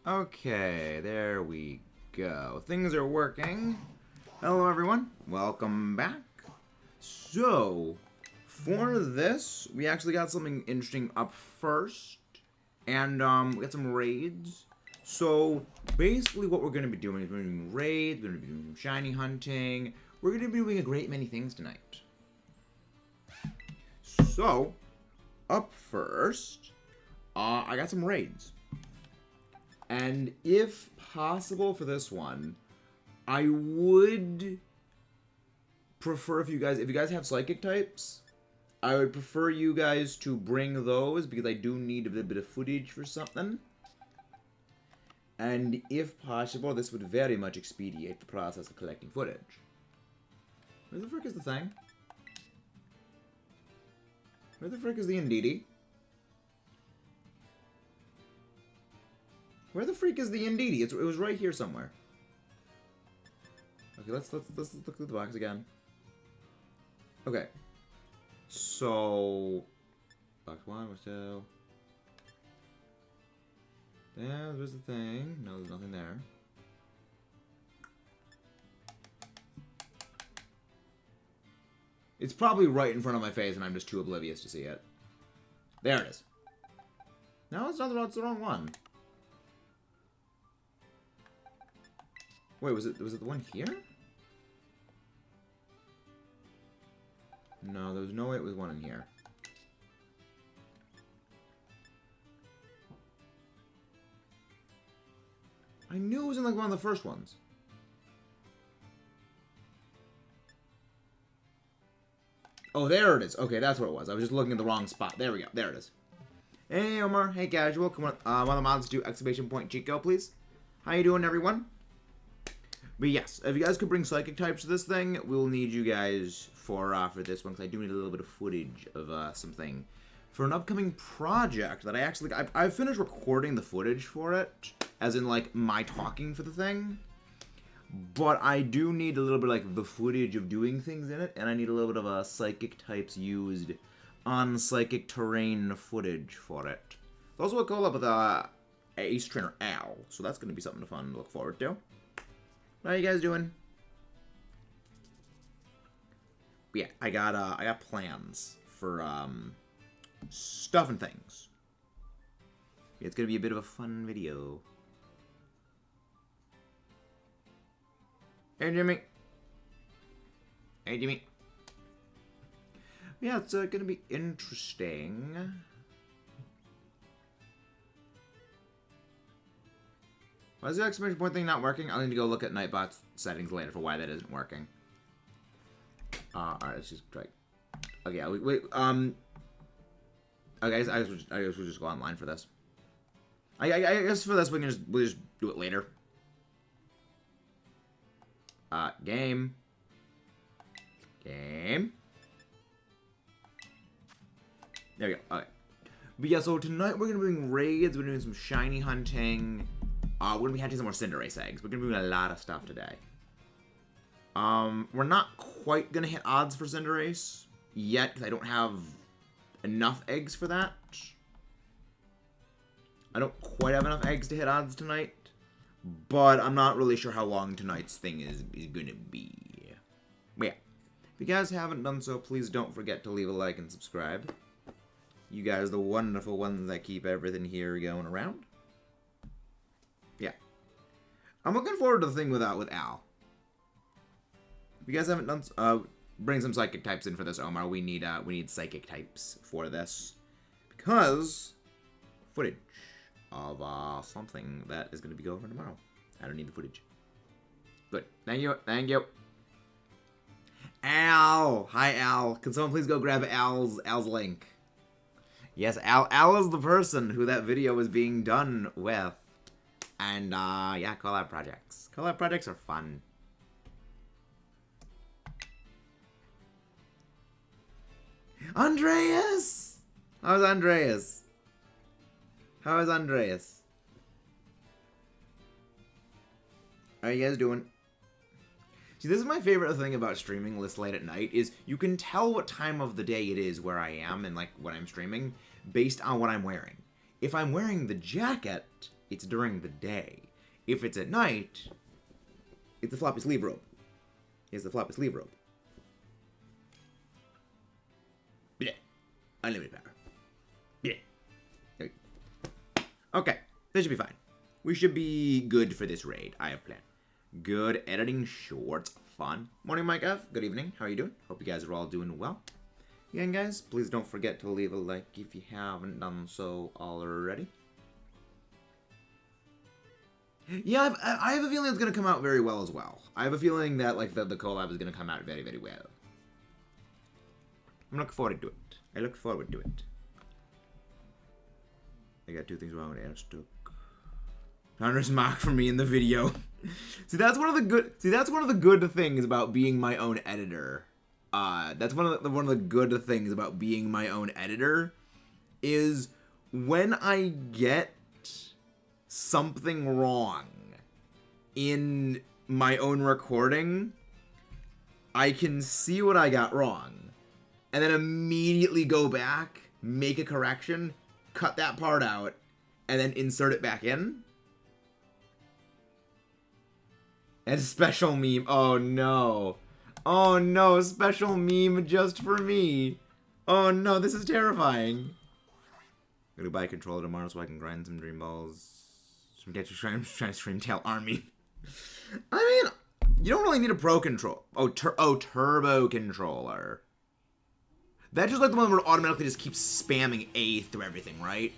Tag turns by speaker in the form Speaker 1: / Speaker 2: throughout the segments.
Speaker 1: Okay, there we go. Things are working. Hello, everyone. Welcome back. So, for this, we actually got something interesting up first. And, we got some raids. So, basically what we're going to be doing is we're going to be doing raids, we're going to be doing some shiny hunting. We're going to be doing a great many things tonight. So, up first, I got some raids. And if possible for this one, I would prefer if you guys have psychic types, I would prefer you guys to bring those because I do need a bit of footage for something. And if possible, this would very much expedite the process of collecting footage. Where the frick is the thing? Where the frick is the Indeedee? Where the freak is the Indeedee? It was right here somewhere. Okay, let's look at the box again. Okay. So box 1 was 2. There's the thing. No, there's nothing there. It's probably right in front of my face and I'm just too oblivious to see it. There it is. No, it's not the wrong one. Wait, was it the one here? No, there was no way it was one in here. I knew it was in like one of the first ones. Oh, there it is. Okay, that's what it was. I was just looking at the wrong spot. There we go. There it is. Hey, Omar. Hey, Casual. Come on. One of the mods do exclamation point Chico, please. How you doing, everyone? But yes, if you guys could bring psychic types to this thing, we'll need you guys for this one, because I do need a little bit of footage of something for an upcoming project that I've finished recording the footage for it, as in like my talking for the thing. But I do need a little bit like the footage of doing things in it, and I need a little bit of psychic types used on psychic terrain footage for it. It's also a collab with Ace Trainer Al, so that's going to be something fun to look forward to. How you guys doing? But yeah, I got plans for stuff and things. It's gonna be a bit of a fun video. Hey Jimmy. Hey Jimmy. Yeah, it's gonna be interesting. Why is the exclamation point thing not working? I'll need to go look at Nightbot's settings later for why that isn't working. Alright, let's just try. Okay, wait, okay, I guess we'll just go online for this. I guess for this we'll just do it later. Game. Game. There we go, okay. But yeah, so tonight we're gonna be doing raids, we're doing some shiny hunting. We're going to be hunting some more Cinderace eggs. We're going to be doing a lot of stuff today. We're not quite going to hit odds for Cinderace yet, because I don't have enough eggs for that. I don't quite have enough eggs to hit odds tonight. But I'm not really sure how long tonight's thing is going to be. But yeah, if you guys haven't done so, please don't forget to leave a like and subscribe. You guys are the wonderful ones that keep everything here going around. Yeah. I'm looking forward to the thing with Al. If you guys haven't done bring some psychic types in for this, Omar. We need psychic types for this. Because footage of something that is gonna be going for tomorrow. I don't need the footage. Good. Thank you. Thank you. Al! Hi Al. Can someone please go grab Al's link? Yes, Al is the person who that video was being done with. And, yeah, collab projects. Collab projects are fun. Andreas! How's Andreas? How is Andreas? How are you guys doing? See, this is my favorite thing about streaming this late at night, is you can tell what time of the day it is where I am and, like, when I'm streaming, based on what I'm wearing. If I'm wearing the jacket, it's during the day. If it's at night, it's the floppy sleeve robe. It's the floppy sleeve robe. Yeah. Unlimited power. Yeah. Okay. This should be fine. We should be good for this raid. I have planned. Good editing shorts. Fun. Morning, Mike F. Good evening. How are you doing? Hope you guys are all doing well. Again, guys, please don't forget to leave a like if you haven't done so already. Yeah, I have a feeling it's going to come out very well as well. I have a feeling that, like, the collab is going to come out very, very well. I'm looking forward to it. I look forward to it. I got 2 things wrong with Airstuck. Hunter's mock for me in the video. See, that's one of the good things about being my own editor. That's one of the good things about being my own editor is when I get something wrong in my own recording, I can see what I got wrong and then immediately go back, make a correction, cut that part out, and then insert it back in. And special meme. Oh no. Oh no, special meme just for me. Oh no, this is terrifying. I'm gonna buy a controller tomorrow so I can grind some dream balls. I'm trying to stream Tail Army. I mean, you don't really need a pro control. Oh, turbo controller. That's just like the one where it automatically just keeps spamming A through everything, right?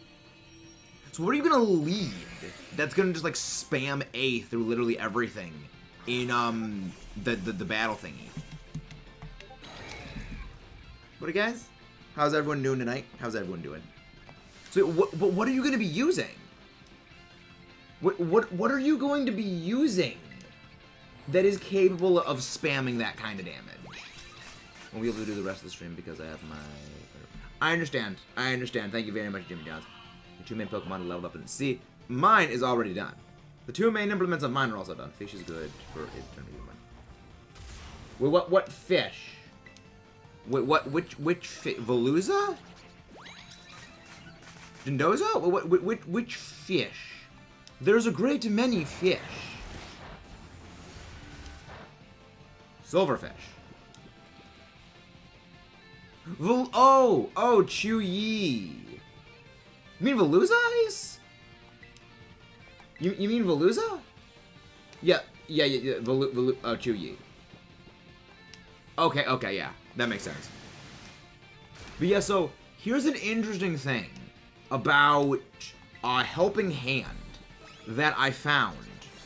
Speaker 1: So what are you gonna lead that's gonna just like spam A through literally everything in the battle thingy? What are you guys? How's everyone doing tonight? How's everyone doing? So what are you gonna be using? What are you going to be using that is capable of spamming that kind of damage? Won't be able to do the rest of the stream because I have my... I understand. Thank you very much, Jimmy Johns. The 2 main Pokemon leveled up in the sea. Mine is already done. The 2 main implements of mine are also done. Fish is good for eternity. Wait, what fish? Wait, which fish? Veluza? Jindozo? Which fish? There's a great many fish. Silverfish. Oh, Chewy. You mean Veluza Ice? You mean Veluza? Yeah, oh, Chewy. Okay, yeah, that makes sense. But yeah, so here's an interesting thing about Helping Hand that I found.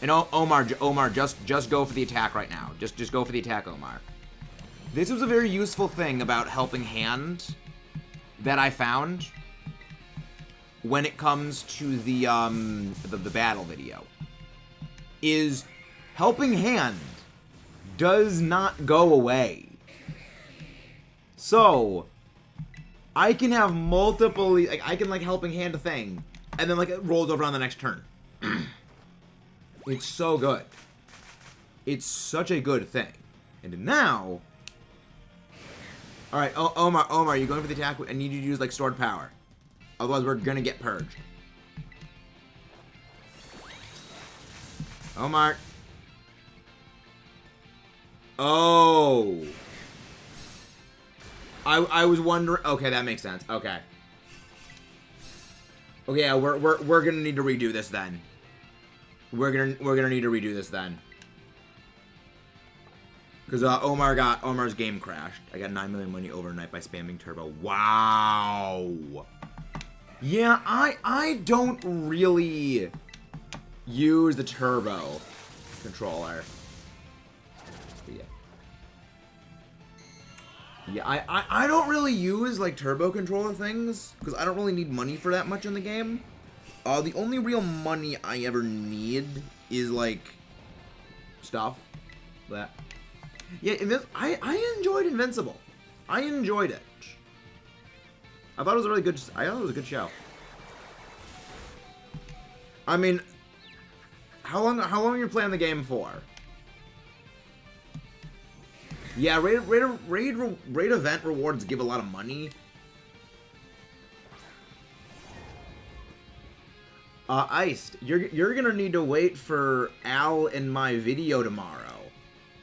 Speaker 1: And Omar, just go for the attack right now. Just go for the attack, Omar. This was a very useful thing about Helping Hand that I found when it comes to the battle video. Is Helping Hand does not go away. So I can have multiple, like, I can like Helping Hand a thing, and then like it rolls over on the next turn. It's so good. It's such a good thing. And now, all right, Omar, you going for the attack? I need you to use like stored power, otherwise we're gonna get purged. Omar. Oh. I was wondering. Okay, that makes sense. Okay. Okay, yeah, we're gonna need to redo this then. We're gonna need to redo this then. Because Omar's game crashed. I got 9 million money overnight by spamming turbo. Wow. Yeah, I don't really use the turbo controller. Yeah, I don't really use like turbo controller things because I don't really need money for that much in the game. The only real money I ever need is like stuff. That. Yeah, I enjoyed Invincible. I enjoyed it. I thought it was a really good. I thought it was a good show. I mean, how long are you playing the game for? Yeah, raid event rewards give a lot of money. Iced, you're gonna need to wait for Al in my video tomorrow.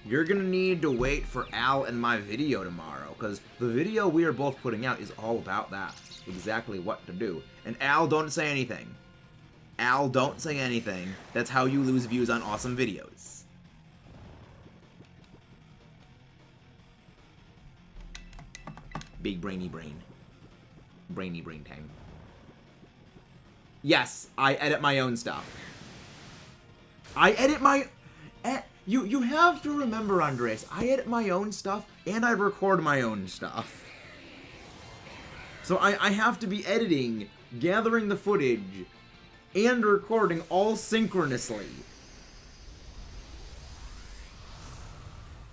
Speaker 1: You're gonna need to wait for Al in my video tomorrow, because the video we are both putting out is all about that. Exactly what to do. And Al, don't say anything. Al, don't say anything. That's how you lose views on awesome videos. Big brainy brain. Brainy brain time. Yes, I edit my own stuff. I edit my... You have to remember, Andres, I edit my own stuff, and I record my own stuff. So I have to be editing, gathering the footage, and recording all synchronously.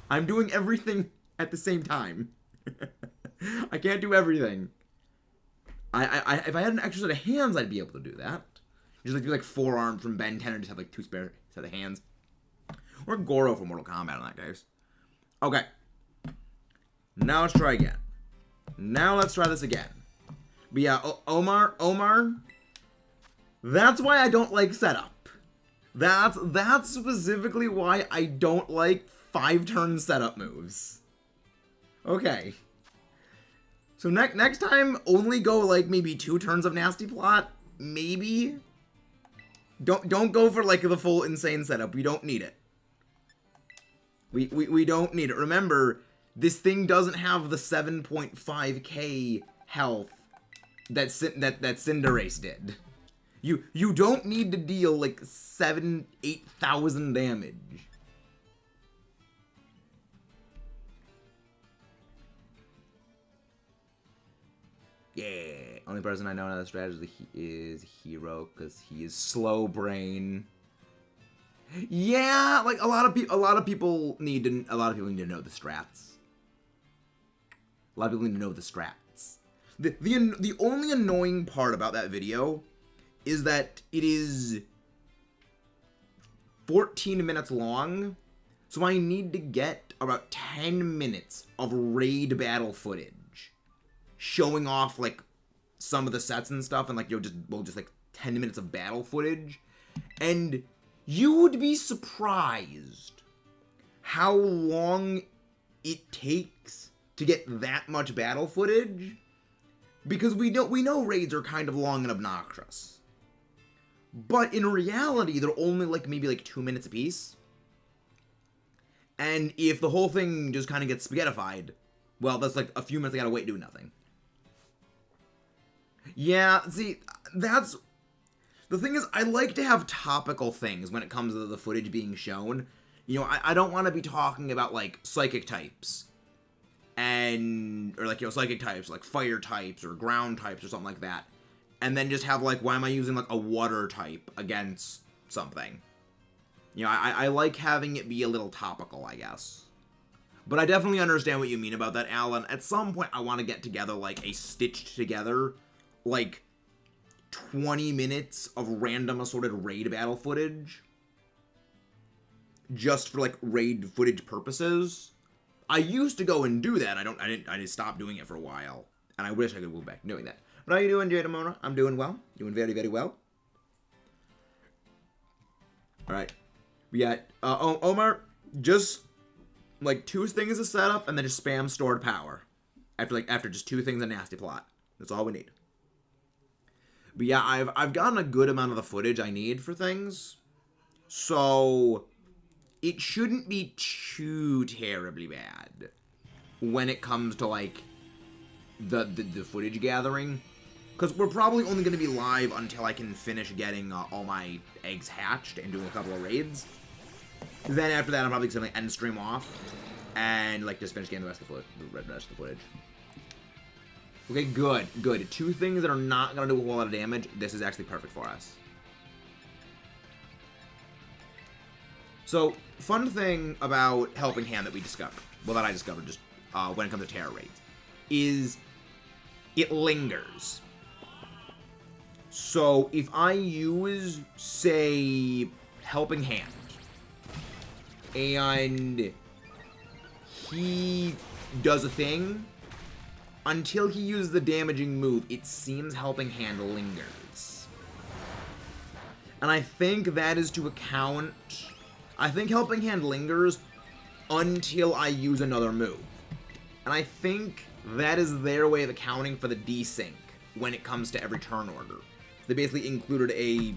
Speaker 1: I'm doing everything at the same time. I can't do everything. If I had an extra set of hands, I'd be able to do that. Just like do like forearms from Ben 10 and just have like 2 spare set of hands. Or Goro from Mortal Kombat in that case. Okay. Now let's try again. Now let's try this again. But yeah, Omar, that's why I don't like setup. That's specifically why I don't like 5-turn setup moves. Okay. So next time, only go like maybe 2 turns of Nasty Plot. Maybe. Don't go for like the full insane setup. We don't need it. We don't need it. Remember, this thing doesn't have the 7.5k health that Cinderace did. You don't need to deal like 8,000 damage. Yeah. Only person I know in that strategy is Hero, because he is slow brain. Yeah, like a lot of people need to know the strats. A lot of people need to know the strats. The only annoying part about that video is that it is 14 minutes long, so I need to get about 10 minutes of raid battle footage, showing off like some of the sets and stuff, and like just like 10 minutes of battle footage, and you would be surprised how long it takes to get that much battle footage, because we know raids are kind of long and obnoxious, but in reality they're only like maybe like 2 minutes apiece, and if the whole thing just kind of gets spaghettified, well, that's like a few minutes I gotta wait doing nothing. Yeah, see, that's... The thing is, I like to have topical things when it comes to the footage being shown. You know, I don't want to be talking about, like, psychic types. Or, like, you know, psychic types, like fire types or ground types or something like that. And then just have, like, why am I using, like, a water type against something? You know, I like having it be a little topical, I guess. But I definitely understand what you mean about that, Alan. At some point, I want to get together, like, a stitched together, like, 20 minutes of random assorted raid battle footage. Just for, like, raid footage purposes. I used to go and do that. I just stopped doing it for a while. And I wish I could move back to doing that. But how you doing, Jadamona? I'm doing well. Doing very, very well. Alright. We got, Omar, just, like, 2 things to set up, and then just spam stored power. After just 2 things in Nasty Plot. That's all we need. But yeah, I've gotten a good amount of the footage I need for things. So it shouldn't be too terribly bad when it comes to, like, the footage gathering. Because we're probably only going to be live until I can finish getting all my eggs hatched and doing a couple of raids. Then after that, I'm probably going to end stream off and, like, just finish getting the rest of the footage. Okay, good. 2 things that are not going to do a whole lot of damage. This is actually perfect for us. So, fun thing about Helping Hand that we discovered, well, that I discovered just when it comes to Terror raids, is it lingers. So, if I use, say, Helping Hand, and he does a thing, until he uses the damaging move, it seems Helping Hand lingers. And I think that is to account... I think Helping Hand lingers until I use another move. And I think that is their way of accounting for the desync when it comes to every turn order. They basically included a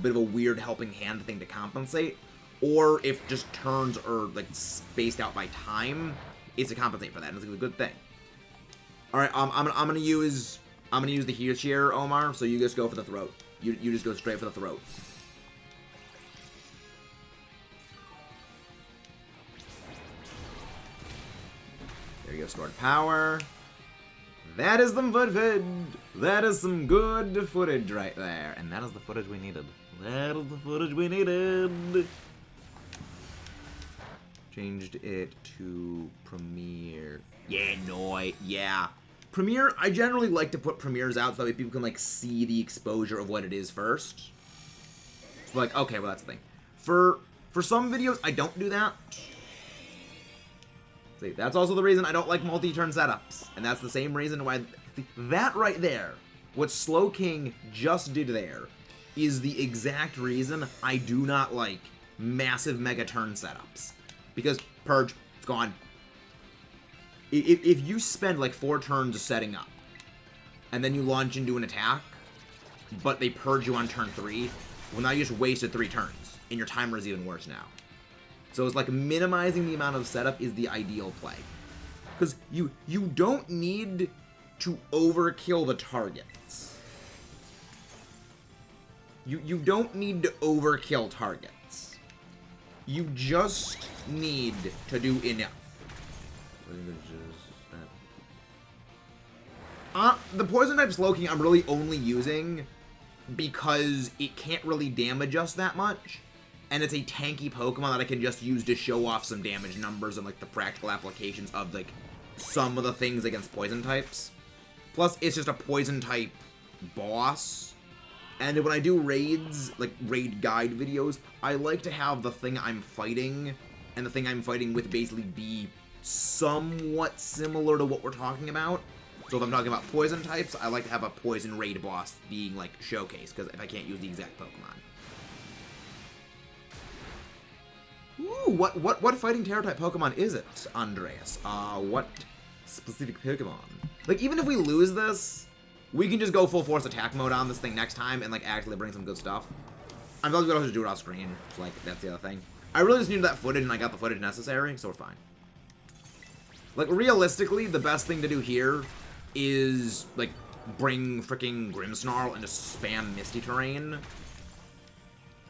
Speaker 1: bit of a weird Helping Hand thing to compensate. Or if just turns are like spaced out by time, it's to compensate for that. And it's a good thing. All right, I'm gonna use the heal share, Omar. So you just go for the throat. You just go straight for the throat. There you go, stored power. That is some footage. That is some good footage right there, and that is the footage we needed. That is the footage we needed. Changed it to Premiere. Yeah, no, yeah. Premiere, I generally like to put premieres out so that people can, like, see the exposure of what it is first. So, like, okay, well, that's the thing. For some videos, I don't do that. See, that's also the reason I don't like multi-turn setups. And that's the same reason why... That right there, what Slow King just did there, is the exact reason I do not like massive mega turn setups. Because, Purge, it's gone. If you spend like 4 turns setting up, and then you launch into an attack, but they purge you on turn 3, well now you just wasted 3 turns, and your timer is even worse now. So it's like minimizing the amount of setup is the ideal play. Because you don't need to overkill the targets. You don't need to overkill targets. You just need to do enough. The Poison type Slow King I'm really only using because it can't really damage us that much. And it's a tanky Pokemon that I can just use to show off some damage numbers and like the practical applications of like some of the things against poison types. Plus, it's just a poison type boss. And when I do raids, like raid guide videos, I like to have the thing I'm fighting and the thing I'm fighting with basically be somewhat similar to what we're talking about. So if I'm talking about poison types, I like to have a poison raid boss being like showcased, because if I can't use the exact Pokemon. Ooh, what fighting Terror type Pokemon is it, Andreas? What specific Pokemon? Like, even if we lose this, we can just go full force attack mode on this thing next time and like actually bring some good stuff. I'm probably gonna have to do it off screen. Like, that's the other thing. I really just needed that footage and I got the footage necessary, so we're fine. Like, realistically, the best thing to do here is, like, bring freaking Grimmsnarl and just spam Misty Terrain.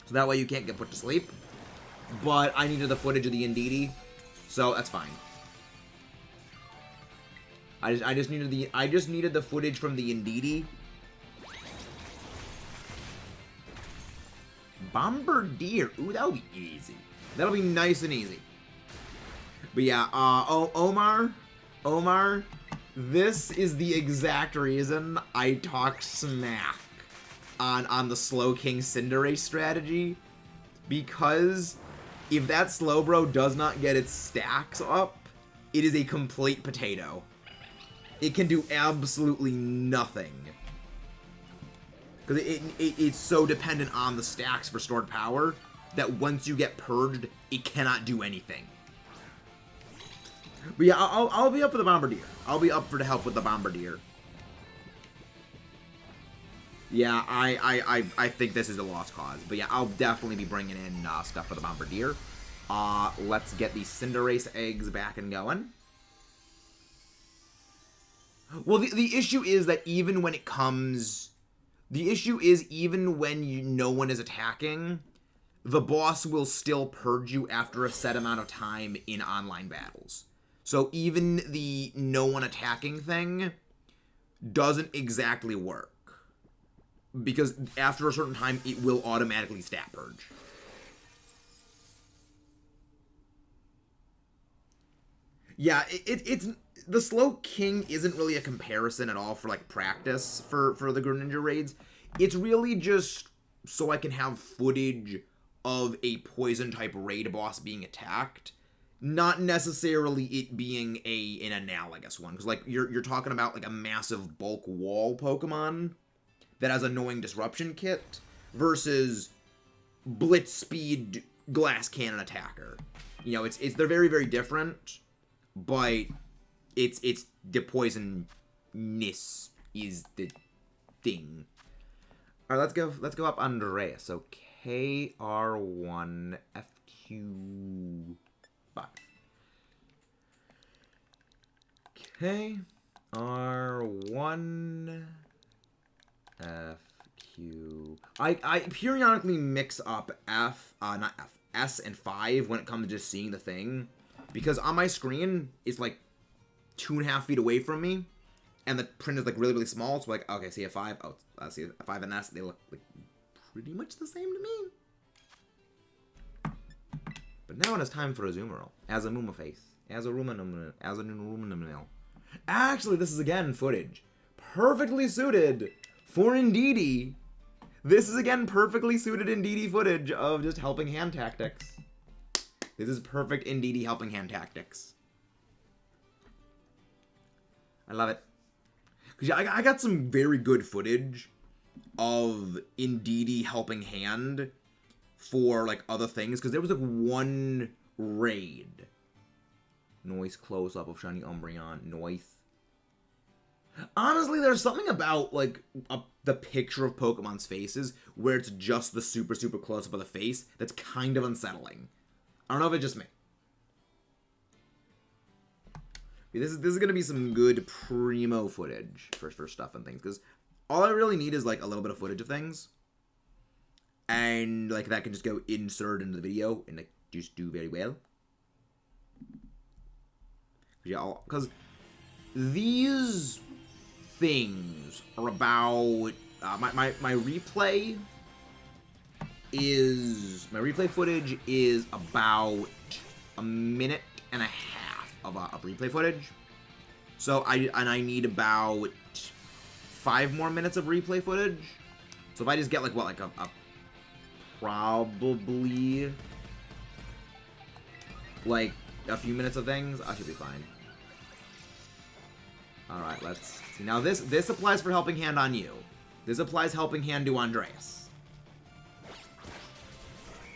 Speaker 1: So that way you can't get put to sleep. But I needed the footage of the Indeedee, so that's fine. I just needed the footage from the Indeedee. Bombardier. Ooh, that'll be easy. That'll be nice and easy. But yeah, Omar, this is the exact reason I talk smack on the Slow King Cinderace strategy. Because if that Slowbro does not get its stacks up, it is a complete potato. It can do absolutely nothing. Because it's so dependent on the stacks for stored power that once you get purged, it cannot do anything. But yeah, I'll be up for the Bombardier. I'll be up for the help with the Bombardier. Yeah, I think this is a lost cause. But yeah, I'll definitely be bringing in stuff for the Bombardier. Let's get these Cinderace eggs back and going. Well, the issue is that even when it comes... The issue is even when no one is attacking, the boss will still purge you after a set amount of time in online battles. So even the no one attacking thing doesn't exactly work. Because after a certain time, it will automatically stat purge. Yeah, it's... The Slow King isn't really a comparison at all for, like, practice for the Greninja raids. It's really just so I can have footage of a Poison-type raid boss being attacked. Not necessarily it being an analogous one. Because, like, you're talking about, like, a massive bulk wall Pokemon that has annoying disruption kit versus blitz speed glass cannon attacker. You know, they're very, very different, but it's the poisonness is the thing. All right, let's go up Andreas. So KR1FQ5. KR1FQ. I periodically mix up S and 5 when it comes to just seeing the thing, because on my screen it's like 2.5 feet away from me, and the print is like really, really small. So like, okay, see a 5. Oh, I see a 5 and S. They look like pretty much the same to me. But now it is time for a zoomer. As a Muma face. As a Rumanum. As a Rumanum. Actually, this is again footage perfectly suited for Indeedee. This is again perfectly suited Indeedee footage of just helping hand tactics. This is perfect Indeedee helping hand tactics. I love it. Cause yeah, I got some very good footage of Indeedee helping hand for like other things. Cause there was like one raid. Noise close up of Shiny Umbreon. Noise. Honestly, there's something about like the picture of Pokemon's faces where it's just the super, super close up of the face that's kind of unsettling. I don't know if it's just me. This is gonna be some good primo footage for stuff and things, because all I really need is like a little bit of footage of things, and like that can just go insert into the video and like just do very well. Yeah, because these things are about my replay footage is about a minute and a half of replay footage. So I need about 5 more minutes of replay footage. So if I just get like what, like a probably like a few minutes of things, I should be fine. Alright, let's see. Now this applies for helping hand on you. This applies helping hand to Andreas.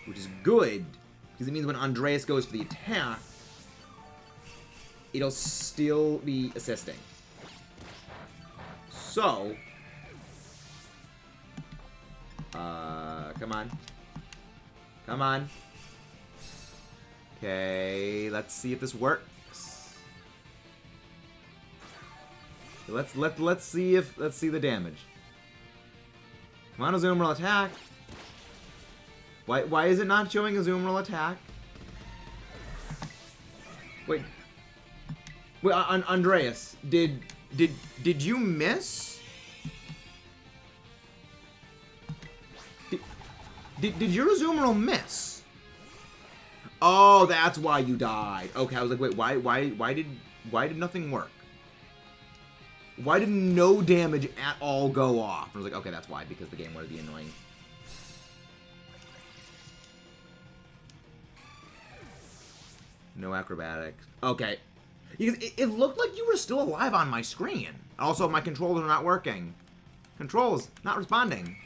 Speaker 1: Which is good, because it means when Andreas goes for the attack, it'll still be assisting. So, come on. Come on. Okay, let's see if this works. Let's see the damage. Come on, a Azumarill attack. Why is it not showing a Azumarill attack? Wait, Andreas, did you miss? Did your Azumarill miss? Oh, that's why you died. Okay, I was like, wait, why did nothing work? Why did no damage at all go off? I was like, okay, that's why, because the game wanted to be annoying. No acrobatics. Okay. Because it looked like you were still alive on my screen. Also, my controls are not working. Controls not responding.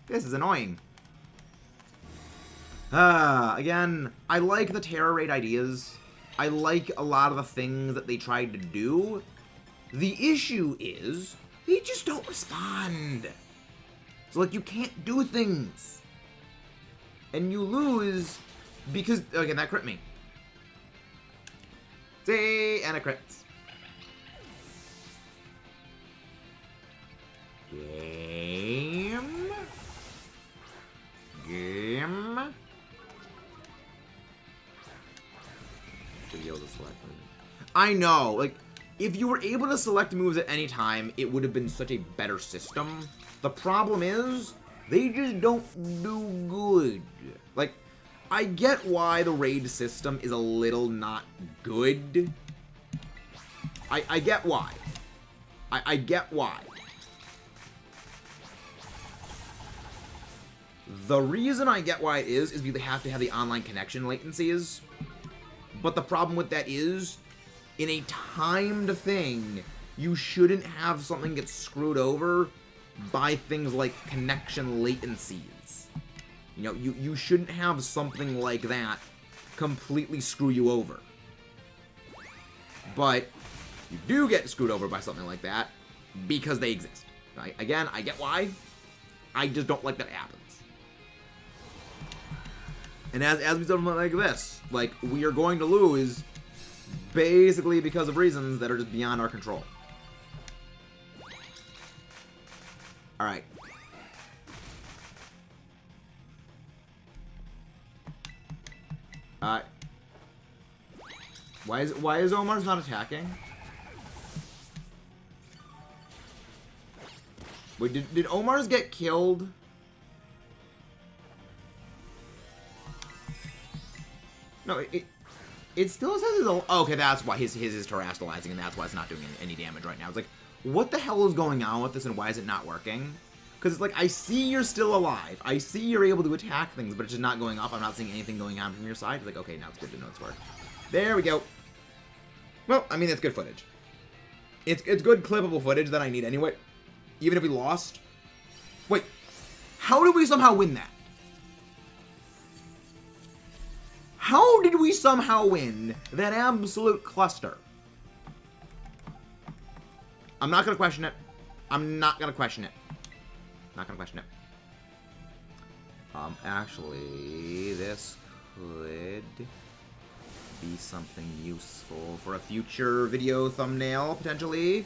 Speaker 1: This is annoying. Again, I like the Terra Raid ideas. I like a lot of the things that they tried to do. The issue is, they just don't respond. So, like, you can't do things. And you lose because, okay, that crit me. See, and a crit. Game. I know, like, if you were able to select moves at any time, it would have been such a better system. The problem is, they just don't do good. Like, I get why the raid system is a little not good. I get why. I get why. The reason I get why it is because they have to have the online connection latencies. But the problem with that is, in a timed thing, you shouldn't have something get screwed over by things like connection latencies. You know, you shouldn't have something like that completely screw you over. But you do get screwed over by something like that because they exist. Again, I get why. I just don't like that it happens. And as we do something like this, like, we are going to lose basically because of reasons that are just beyond our control. Alright. Why is Omar's not attacking? Wait, did Omar's get killed? No, it still says his... Oh, okay, that's why his is terastallizing, and that's why it's not doing any damage right now. It's like, what the hell is going on with this, and why is it not working? Because it's like, I see you're still alive. I see you're able to attack things, but it's just not going off. I'm not seeing anything going on from your side. It's like, okay, now it's good to know it's working. There we go. Well, I mean, it's good footage. It's good clippable footage that I need anyway. Even if we lost. Wait, how did we somehow win that? How did we somehow win that absolute cluster? I'm not going to question it. I'm not going to question it. Not going to question it. Actually, this could be something useful for a future video thumbnail, potentially.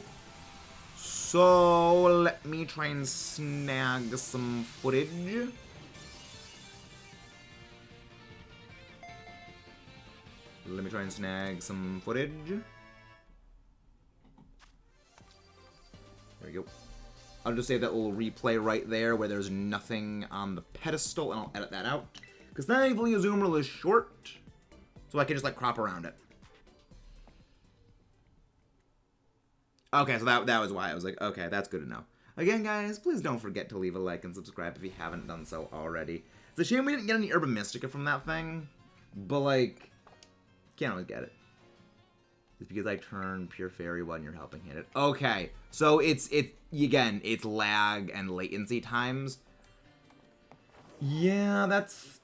Speaker 1: So, let me try and snag some footage. Let me try and snag some footage. There we go. I'll just save that little replay right there where there's nothing on the pedestal, and I'll edit that out. Because thankfully the zoom reel is short, so I can just, like, crop around it. Okay, so that was why I was like, okay, that's good to know. Again, guys, please don't forget to leave a like and subscribe if you haven't done so already. It's a shame we didn't get any Urban Mystica from that thing, but, like, can't always get it. It's because I turn Pure Fairy when you're helping hit it. Okay, so it's lag and latency times. Yeah, that's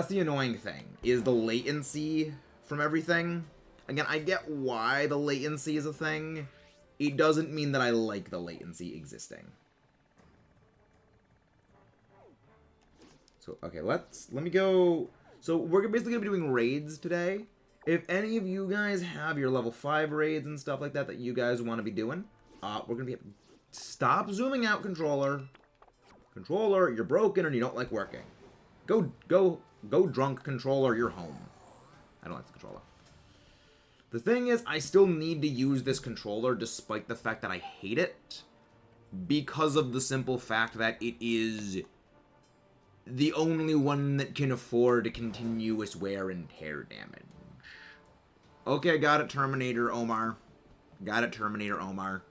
Speaker 1: the annoying thing, is the latency from everything. Again, I get why the latency is a thing. It doesn't mean that I like the latency existing. So, okay, let me go. So, we're basically going to be doing raids today. If any of you guys have your level 5 raids and stuff like that that you guys want to be doing, we're going to be... Stop zooming out, controller. Controller, you're broken and you don't like working. Go drunk, controller, you're home. I don't like the controller. The thing is, I still need to use this controller despite the fact that I hate it, because of the simple fact that it is the only one that can afford continuous wear and tear damage. Okay, got it, Terminator Omar. Got it, Terminator Omar.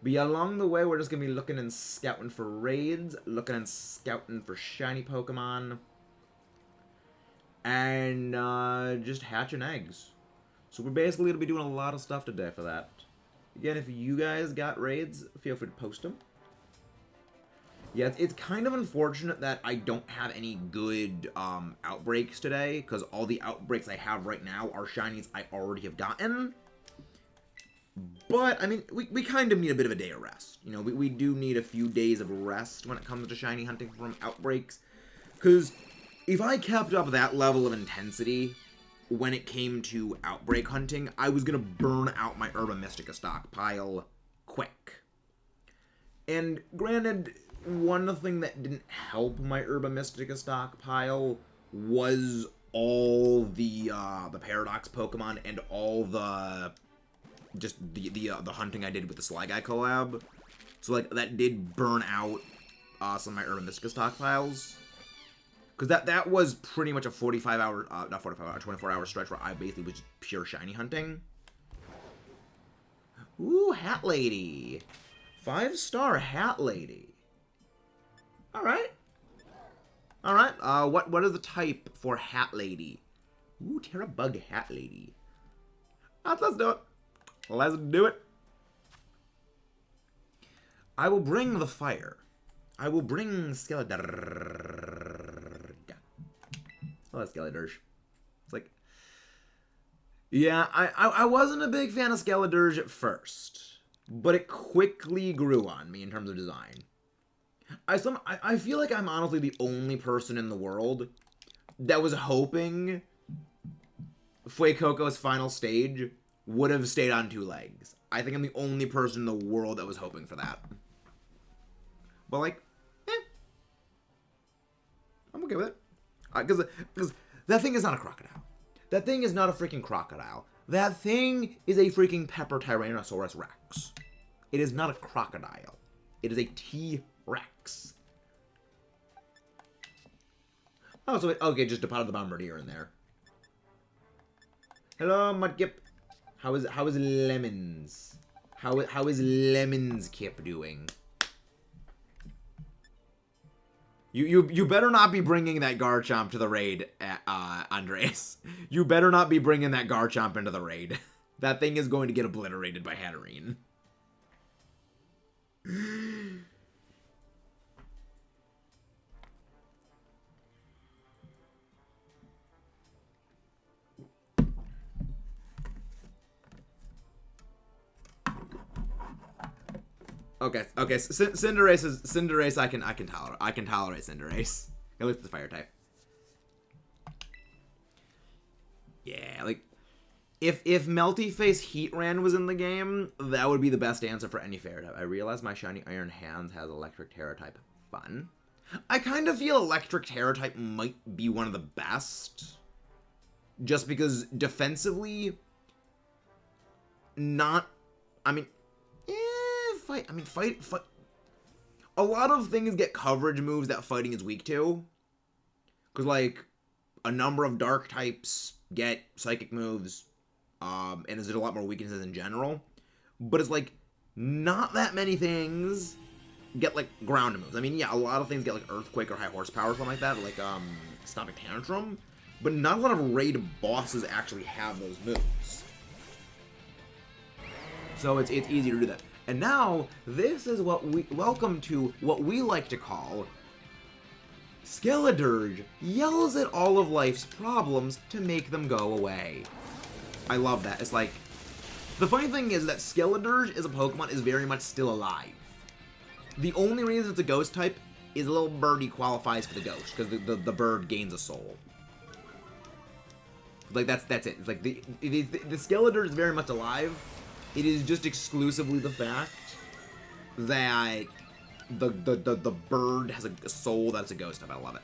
Speaker 1: But yeah, along the way, we're just going to be looking and scouting for raids, looking and scouting for shiny Pokemon, and just hatching eggs. So we're basically going to be doing a lot of stuff today for that. Again, if you guys got raids, feel free to post them. Yeah, it's kind of unfortunate that I don't have any good outbreaks today, because all the outbreaks I have right now are shinies I already have gotten. But, I mean, we kind of need a bit of a day of rest. You know, we do need a few days of rest when it comes to shiny hunting from outbreaks. Because if I kept up that level of intensity when it came to outbreak hunting, I was going to burn out my Urban Mystica stockpile quick. And granted, one thing that didn't help my Urban Mystica stockpile was all the Paradox Pokemon and all the hunting I did with the Sly Guy collab. So, like, that did burn out some of my Urban Mystica stockpiles. Because that was pretty much a 45-hour, not 45-hour, 24-hour stretch where I basically was just pure shiny hunting. Ooh, Hat Lady. 5-star Hat Lady. Alright. Alright, what is the type for Hat Lady? Ooh, Terra-Bug Hat Lady. Let's do it. Let's do it. I will bring the fire. I will bring Scarlet. Oh, that's Skeledirge. It's like, yeah, I wasn't a big fan of Skeledirge at first, but it quickly grew on me in terms of design. I feel like I'm honestly the only person in the world that was hoping Fuecoco's final stage would have stayed on 2 legs. I think I'm the only person in the world that was hoping for that. But like, I'm okay with it. Because that thing is not a crocodile. That thing is not a freaking crocodile. That thing is a freaking pepper Tyrannosaurus Rex. It is not a crocodile. It is a T-Rex. Oh, so okay, just deposited the Bombardier in there. Hello, Mudkip. How is Lemons? How is Lemons Kip doing? You better not be bringing that Garchomp to the raid, Andres. You better not be bringing that Garchomp into the raid. That thing is going to get obliterated by Hatterene. Okay. Cinderace I can tolerate. I can tolerate Cinderace. At least the fire type. Yeah, like if Melty Face Heatran was in the game, that would be the best answer for any fairy type. I realize my shiny Iron Hands has electric Terra type. Fun. I kind of feel electric Terra type might be one of the best. Just because defensively, not, I mean, fight. A lot of things get coverage moves that fighting is weak to. Because, like, a number of dark types get psychic moves, and there's a lot more weaknesses in general. But it's, like, not that many things get, like, ground moves. I mean, yeah, a lot of things get, like, Earthquake or High Horsepower or something like that, like, Stomping Tantrum. But not a lot of raid bosses actually have those moves. So it's easy to do that. And now, this is welcome to what we like to call Skeledirge yells at all of life's problems to make them go away. I love that. It's like, the funny thing is that Skeledirge as a Pokemon is very much still alive. The only reason it's a ghost type is a little birdie qualifies for the ghost, because the bird gains a soul. Like, that's it. It's like, the Skeledirge is very much alive. It is just exclusively the fact that the bird has a soul that's a ghost type. I love it.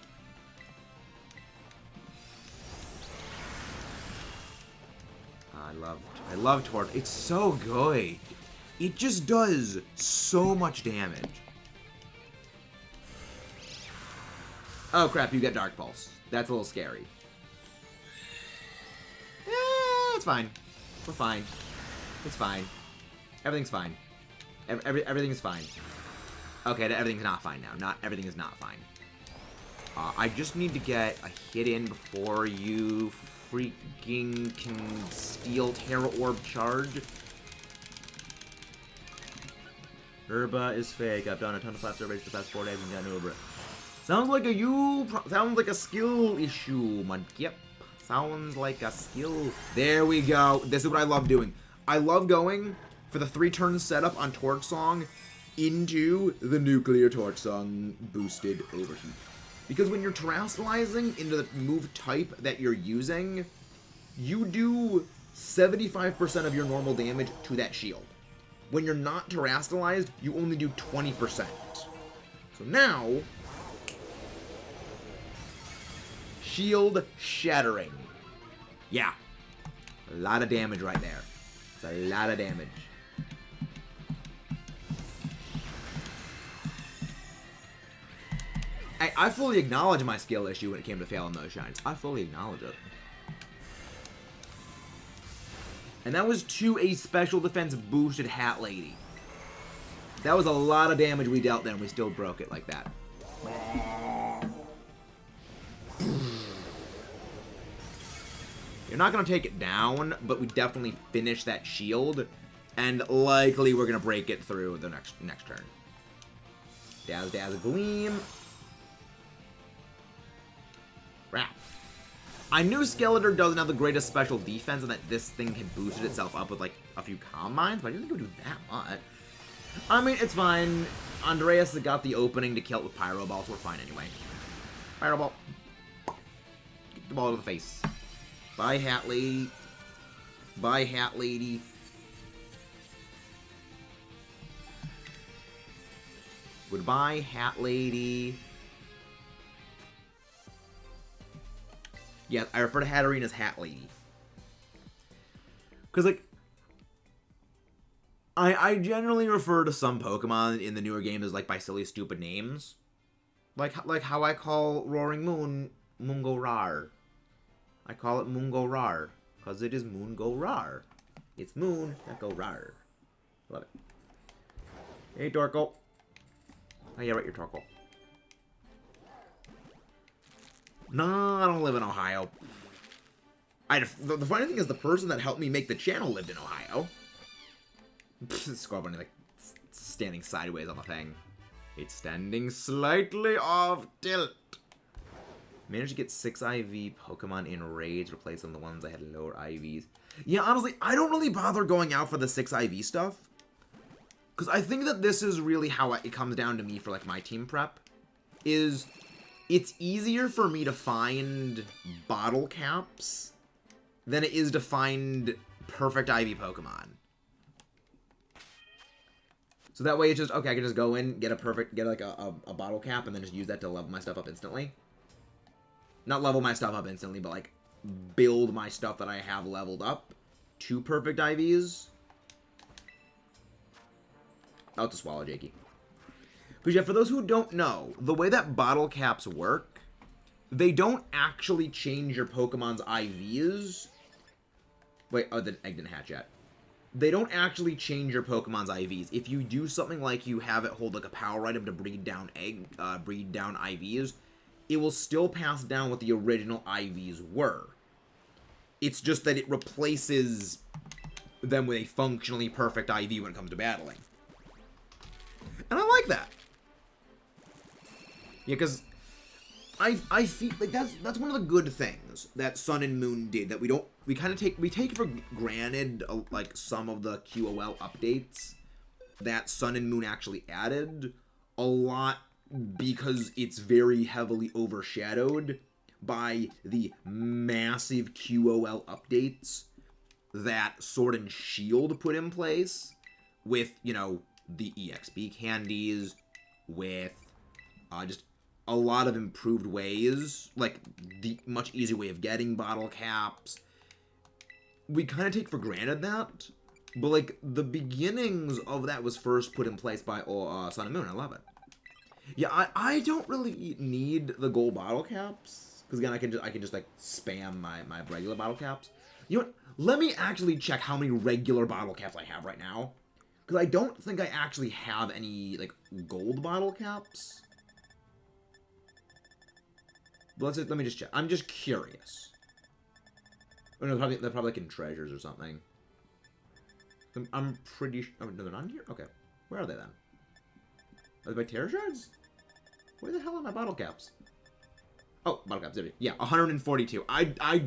Speaker 1: I love Torch. It's so good. It just does so much damage. Oh crap, you get Dark Pulse. That's a little scary. It's fine. We're fine. It's fine. Everything's fine. Everything is fine. Okay, everything's not fine now. Not everything is not fine. I just need to get a hit in before you freaking can steal Terra Orb Charge. Herba is fake. I've done a ton of flat surveys the past 4 days and got no over it. Sounds like a skill issue, Mudkip. Sounds like a skill. There we go. This is what I love doing. I love going for the 3-turn setup on Torch Song into the Nuclear Torch Song boosted overheat. Because when you're terastallizing into the move type that you're using, you do 75% of your normal damage to that shield. When you're not terastallized, you only do 20%. So now, shield shattering. Yeah, a lot of damage right there. It's a lot of damage. I fully acknowledge my skill issue when it came to failing those shines. I fully acknowledge it. And that was to a special defense boosted Hat Lady. That was a lot of damage we dealt there, and we still broke it like that. You're not going to take it down, but we definitely finish that shield. And likely we're going to break it through the next turn. Dazzle Gleam. Wrap. I knew Skeletor doesn't have the greatest special defense and that this thing had boosted itself up with, like, a few Calm Minds, but I didn't think it would do that much. I mean, it's fine. Andreas got the opening to kill it with Pyro Ball, so we're fine anyway. Pyro Ball. Get the ball to the face. Bye, Hat Lady. Bye, Hat Lady. Goodbye, Hat Lady. Yeah, I refer to Hatterene as Hat Lady. Because, like, I generally refer to some Pokemon in the newer games as, like, by silly, stupid names. Like how I call Roaring Moon Mungo Rar. I call it Mungo Rar. Because it is Moon Go Rar. It's Moon that go Rar. Love it. Hey, Torkoal. Oh, yeah, right, you're Torkoal. No, I don't live in Ohio. The funny thing is the person that helped me make the channel lived in Ohio. Squad Bunny, like, standing sideways on the thing. It's standing slightly off tilt. Managed to get 6 IV Pokemon in raids, replacing the ones I had lower IVs. Yeah, honestly, I don't really bother going out for the 6 IV stuff. Because I think that this is really how it comes down to me for, like, my team prep. Is it's easier for me to find bottle caps than it is to find perfect IV Pokemon. So that way it's just, okay, I can just go in, get like a bottle cap, and then just use that to level my stuff up instantly. Not level my stuff up instantly, but like build my stuff that I have leveled up to perfect IVs. Out to swallow, Jakey. Because yeah, for those who don't know, the way that bottle caps work, they don't actually change your Pokemon's IVs. Wait, oh, the egg didn't hatch yet. They don't actually change your Pokemon's IVs. If you do something like you have it hold like a power item to breed down IVs, it will still pass down what the original IVs were. It's just that it replaces them with a functionally perfect IV when it comes to battling. And I like that. Yeah, because I feel like that's one of the good things that Sun and Moon did that we take for granted, like some of the QOL updates that Sun and Moon actually added a lot because it's very heavily overshadowed by the massive QOL updates that Sword and Shield put in place with, you know, the EXP candies, with just a lot of improved ways, like the much easier way of getting bottle caps. We kind of take for granted that, but like the beginnings of that was first put in place by Sun and Moon. I love it. Yeah, I don't really need the gold bottle caps because again I can just like spam my regular bottle caps. You know what? Let me actually check how many regular bottle caps I have right now, because I don't think I actually have any like gold bottle caps. But let me just check. I'm just curious. Oh, no, they're probably like in treasures or something. I'm pretty sure. Oh, no, they're not here? Okay. Where are they then? Are they my Terra Shards? Where the hell are my bottle caps? Oh, bottle caps. There we go. Yeah, 142. I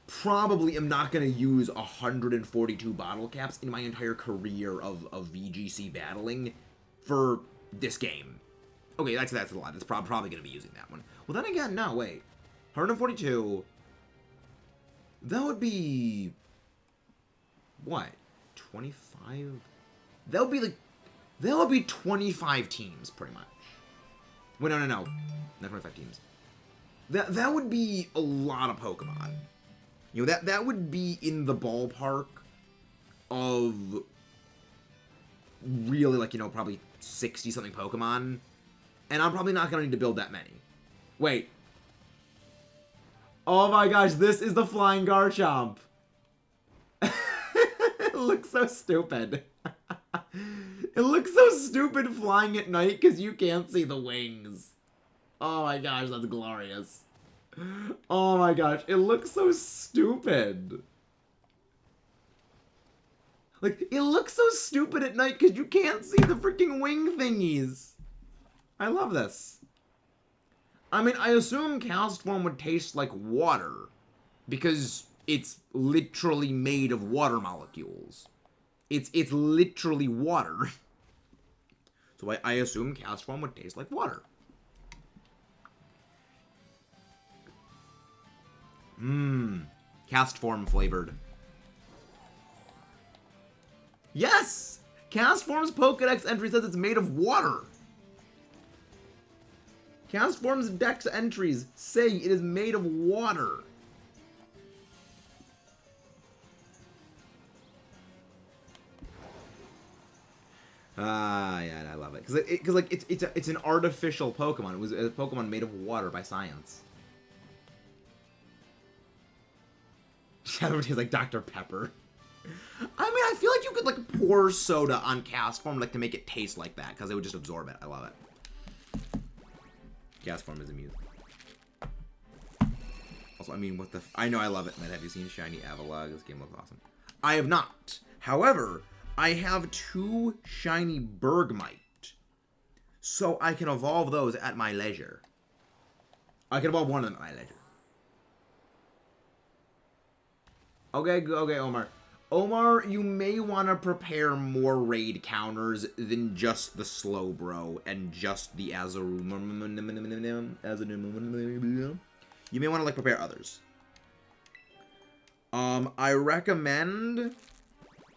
Speaker 1: probably am not going to use 142 bottle caps in my entire career of VGC battling for this game. Okay, that's a lot. That's probably going to be using that one. Well, then again, no, wait. 142. That would be... what? 25? That would be like... that would be 25 teams, pretty much. Wait, no. Not 25 teams. That would be a lot of Pokemon. You know, that would be in the ballpark of... really, like, you know, probably 60-something Pokemon. And I'm probably not going to need to build that many. Wait. Oh my gosh, this is the Flying Garchomp. It looks so stupid. It looks so stupid flying at night because you can't see the wings. Oh my gosh, that's glorious. Oh my gosh, it looks so stupid. Like, it looks so stupid at night because you can't see the freaking wing thingies. I love this. I mean, I assume cast form would taste like water because it's literally made of water molecules. It's literally water. So I assume cast form would taste like water. Cast form flavored. Yes! Cast form's Pokedex entry says it's made of water. Cast form's Dex entries say it is made of water. Yeah, I love it because like it's an artificial Pokemon. It was a Pokemon made of water by science. Shadow tastes like Dr. Pepper. I mean, I feel like you could like pour soda on cast form like to make it taste like that because it would just absorb it. I love it. Cast form is amusing. Also, I mean, what the? I know I love it, man. Have you seen Shiny Avalugg? This game looks awesome. I have not. However, I have 2 shiny Bergmite, so I can evolve those at my leisure. I can evolve one of them at my leisure. Okay, Omar. Omar, you may want to prepare more raid counters than just the Slowbro and just the Azaru. You may want to like prepare others. I recommend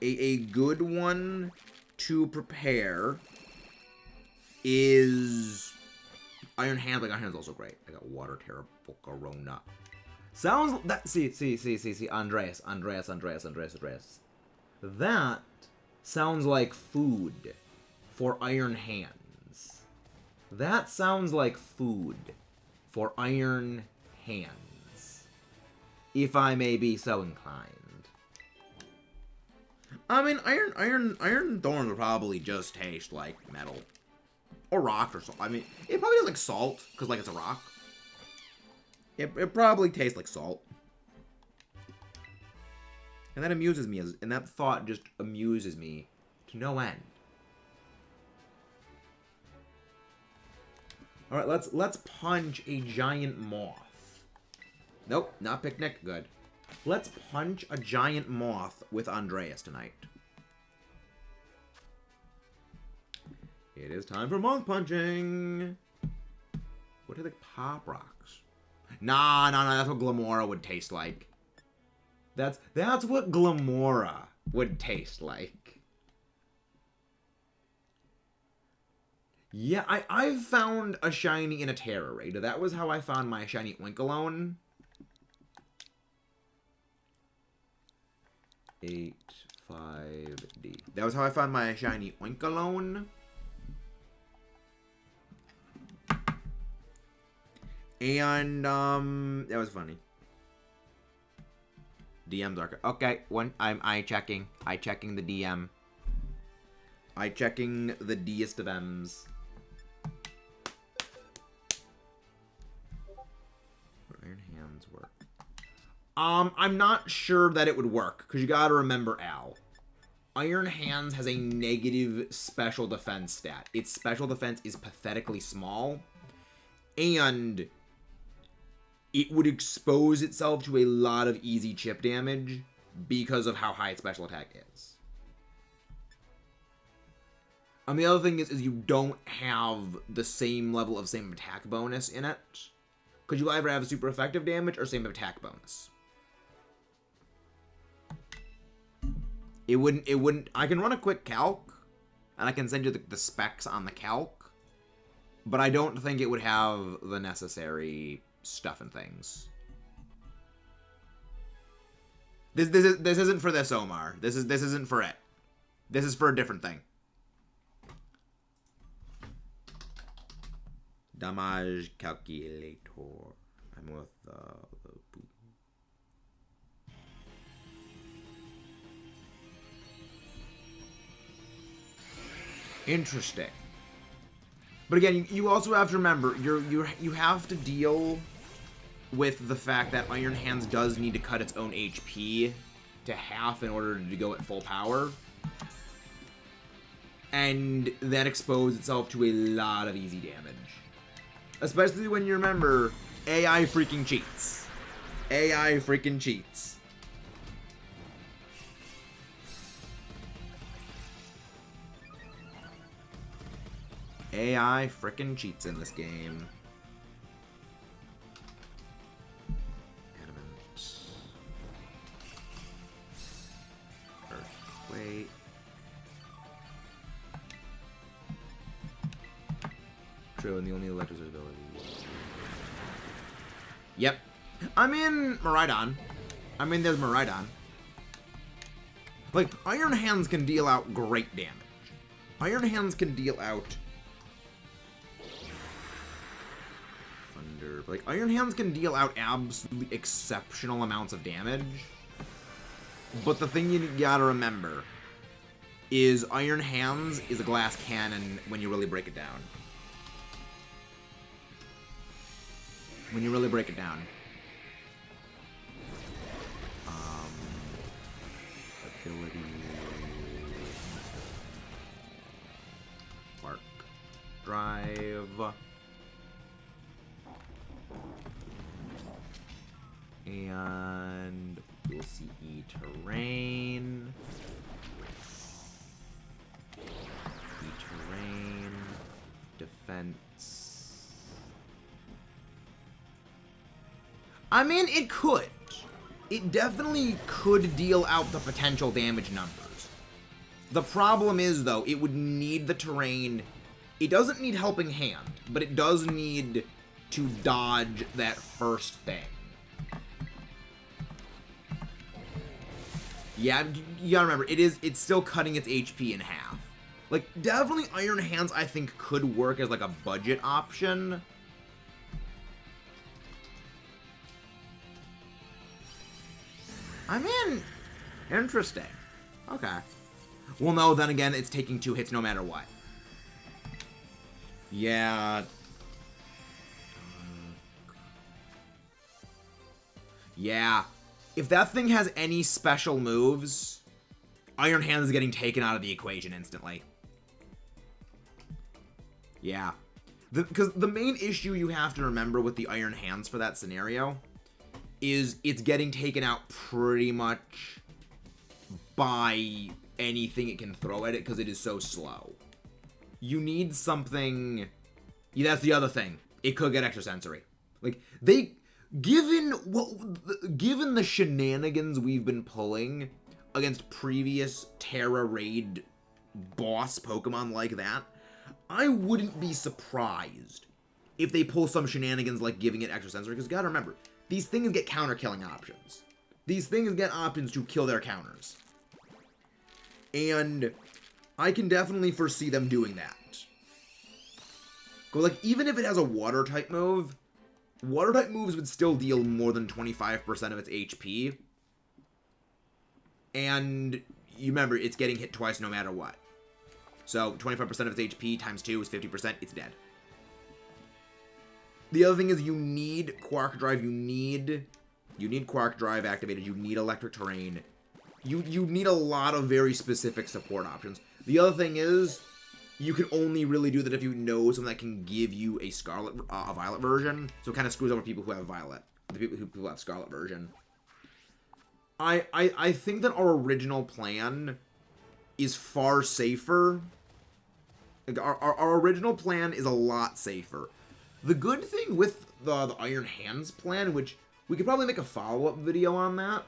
Speaker 1: a good one to prepare is Iron Hand. Like Iron Hand's also great. I got Water Terra Corona. Sounds that see Andreas. That sounds like food for Iron Hands. That sounds like food for Iron Hands. If I may be so inclined. I mean, Iron Thorns would probably just taste like metal. Or rock or something. I mean, it probably tastes like salt, because like it's a rock. It probably tastes like salt. And that amuses me, and that thought just amuses me to no end. Alright, let's punch a giant moth. Nope, not picnic, good. Let's punch a giant moth with Andreas tonight. It is time for moth punching. What are the pop rocks? Nah, that's what Glamora would taste like. That's what Glamora would taste like. Yeah, I've found a shiny in a Terra raid. That was how I found my shiny Winkalone. 8-5D. That was how I found my shiny Winkalone. And, that was funny. DMs are... Okay, I'm checking the DM. Checking the D'est of M's. Would Iron Hands work? I'm not sure that it would work, because you gotta remember, Al. Iron Hands has a negative special defense stat. Its special defense is pathetically small. And it would expose itself to a lot of easy chip damage because of how high its special attack is. And the other thing is you don't have the same level of same attack bonus in it. Because you either have super effective damage or same attack bonus. It wouldn't, I can run a quick calc, and I can send you the specs on the calc, but I don't think it would have the necessary stuff and things. This isn't for this, Omar. This isn't for it. This is for a different thing. Damage calculator. I'm with Interesting. But again, you also have to remember you have to deal with the fact that Iron Hands does need to cut its own HP to half in order to go at full power. And that exposed itself to a lot of easy damage. Especially when you remember, AI freaking cheats. AI freaking cheats. AI freaking cheats in this game. Adamant. Earthquake. True, and the only electric ability. Yep. I mean, Miraidon. I mean, there's Miraidon. Like, Iron Hands can deal out great damage. Iron Hands can deal out... Thunder. Like, Iron Hands can deal out absolutely exceptional amounts of damage. But the thing you gotta remember is Iron Hands is a glass cannon when you really break it down. When you really break it down. Ability. Spark. Drive. And we'll see E-Terrain. E-Terrain. Defense. I mean, it could. It definitely could deal out the potential damage numbers. The problem is, though, it would need the terrain. It doesn't need Helping Hand, but it does need to dodge that first thing. Yeah, you gotta remember, it's still cutting its HP in half. Like, definitely Iron Hands, I think, could work as, like, a budget option. I mean, interesting. Okay. Well, no, then again, it's taking 2 hits no matter what. Yeah. Yeah. If that thing has any special moves, Iron Hands is getting taken out of the equation instantly. Yeah. Because the main issue you have to remember with the Iron Hands for that scenario is it's getting taken out pretty much by anything it can throw at it because it is so slow. You need something... Yeah, that's the other thing. It could get extrasensory. Like, given the shenanigans we've been pulling against previous Terra Raid boss Pokemon like that, I wouldn't be surprised if they pull some shenanigans like giving it extrasensory, because you gotta remember, these things get counter-killing options. These things get options to kill their counters. And I can definitely foresee them doing that. Like, even if it has a Water-type move, Water-type moves would still deal more than 25% of its HP. And you remember, it's getting hit twice no matter what. So 25% of its HP times 2 is 50%, it's dead. The other thing is you need Quark Drive, you need Quark Drive activated, you need Electric Terrain. You need a lot of very specific support options. The other thing is, you can only really do that if you know something that can give you a Scarlet, a Violet version. So it kind of screws over people who have Violet, the people who have Scarlet version. I think that our original plan is far safer. Like, our original plan is a lot safer. The good thing with the Iron Hands plan, which we could probably make a follow-up video on that,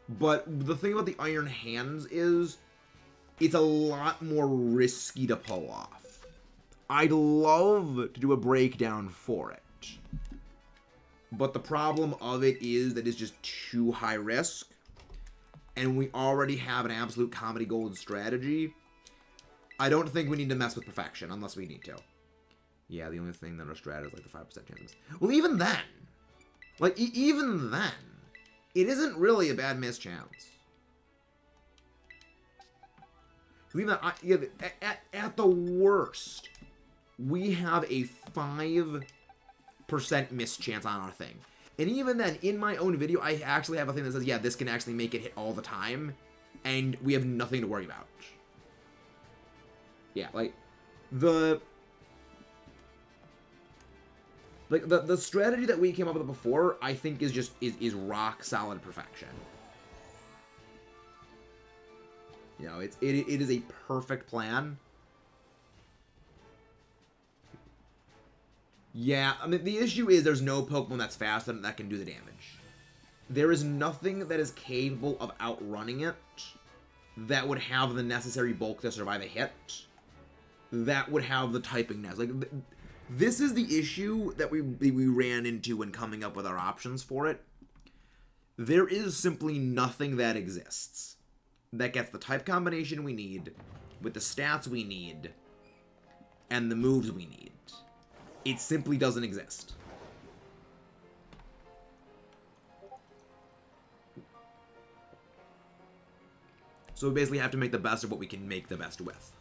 Speaker 1: but the thing about the Iron Hands is it's a lot more risky to pull off. I'd love to do a breakdown for it, but the problem of it is that it's just too high risk, and we already have an absolute comedy gold strategy. I don't think we need to mess with perfection unless we need to. Yeah, the only thing that our strat is like the 5% chance. Well, even then, like, even then, it isn't really a bad mischance. Even at the worst, we have a 5% mischance on our thing. And even then, in my own video, I actually have a thing that says, yeah, this can actually make it hit all the time, and we have nothing to worry about. Yeah, like, the the strategy that we came up with before, I think is just is rock solid perfection. You know, it is a perfect plan. Yeah, I mean, the issue is there's no Pokemon that's faster that can do the damage. There is nothing that is capable of outrunning it that would have the necessary bulk to survive a hit. That would have the typingness. Like, this is the issue that we ran into when coming up with our options for it. There is simply nothing that exists that gets the type combination we need, with the stats we need, and the moves we need. It simply doesn't exist. So we basically have to make the best of what we can make the best with.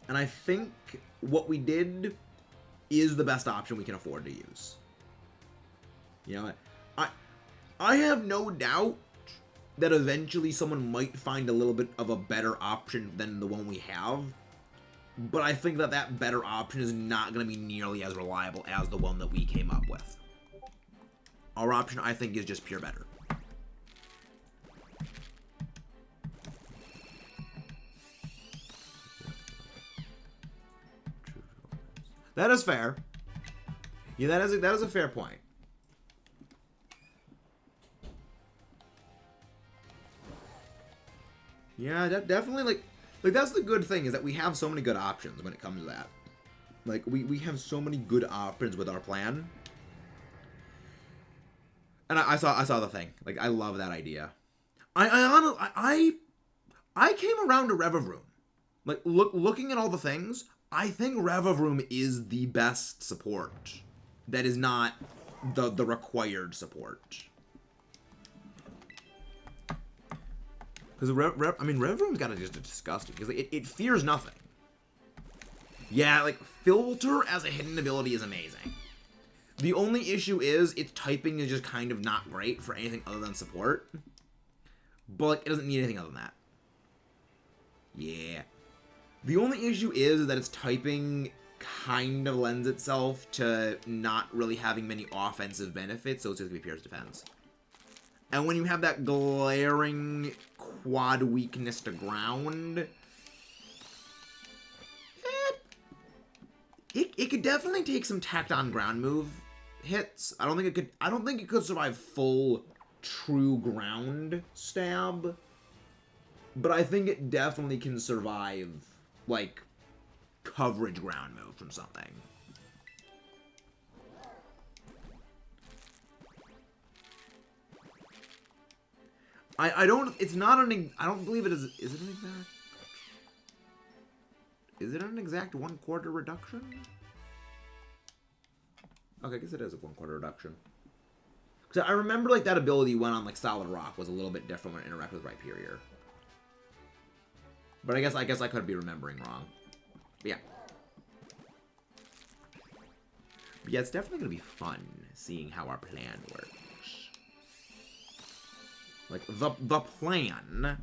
Speaker 1: And I think what we did is the best option we can afford to use. You know, I have no doubt that eventually someone might find a little bit of a better option than the one we have. But I think that that better option is not going to be nearly as reliable as the one that we came up with. Our option, I think, is just pure better. That is fair. Yeah, that is a fair point. Yeah, definitely, like that's the good thing, is that we have so many good options when it comes to that. Like, we have so many good options with our plan. And I saw the thing. Like, I love that idea. I came around to Revavroom. Like, looking at all the things, I think Revavroom is the best support. That is not the required support. Because Revavroom's got to just disgusting. Because it fears nothing. Yeah, like, Filter as a hidden ability is amazing. The only issue is its typing is just kind of not great for anything other than support. But, like, it doesn't need anything other than that. Yeah. The only issue is that its typing kind of lends itself to not really having many offensive benefits, so it's just going to be Pierce Defense. And when you have that glaring quad weakness to ground, it could definitely take some tacked on ground move hits. I don't think it could survive full true ground stab, but I think it definitely can survive like coverage ground move from something. I don't believe it is. Is it an exact? Is it an exact 1/4 reduction? Okay, I guess it is a 1/4 reduction. Because I remember, like, that ability went on, like, Solid Rock was a little bit different when it interacted with Rhyperior. But I guess I could be remembering wrong. But yeah. But yeah, it's definitely going to be fun seeing how our plan works. Like, the plan,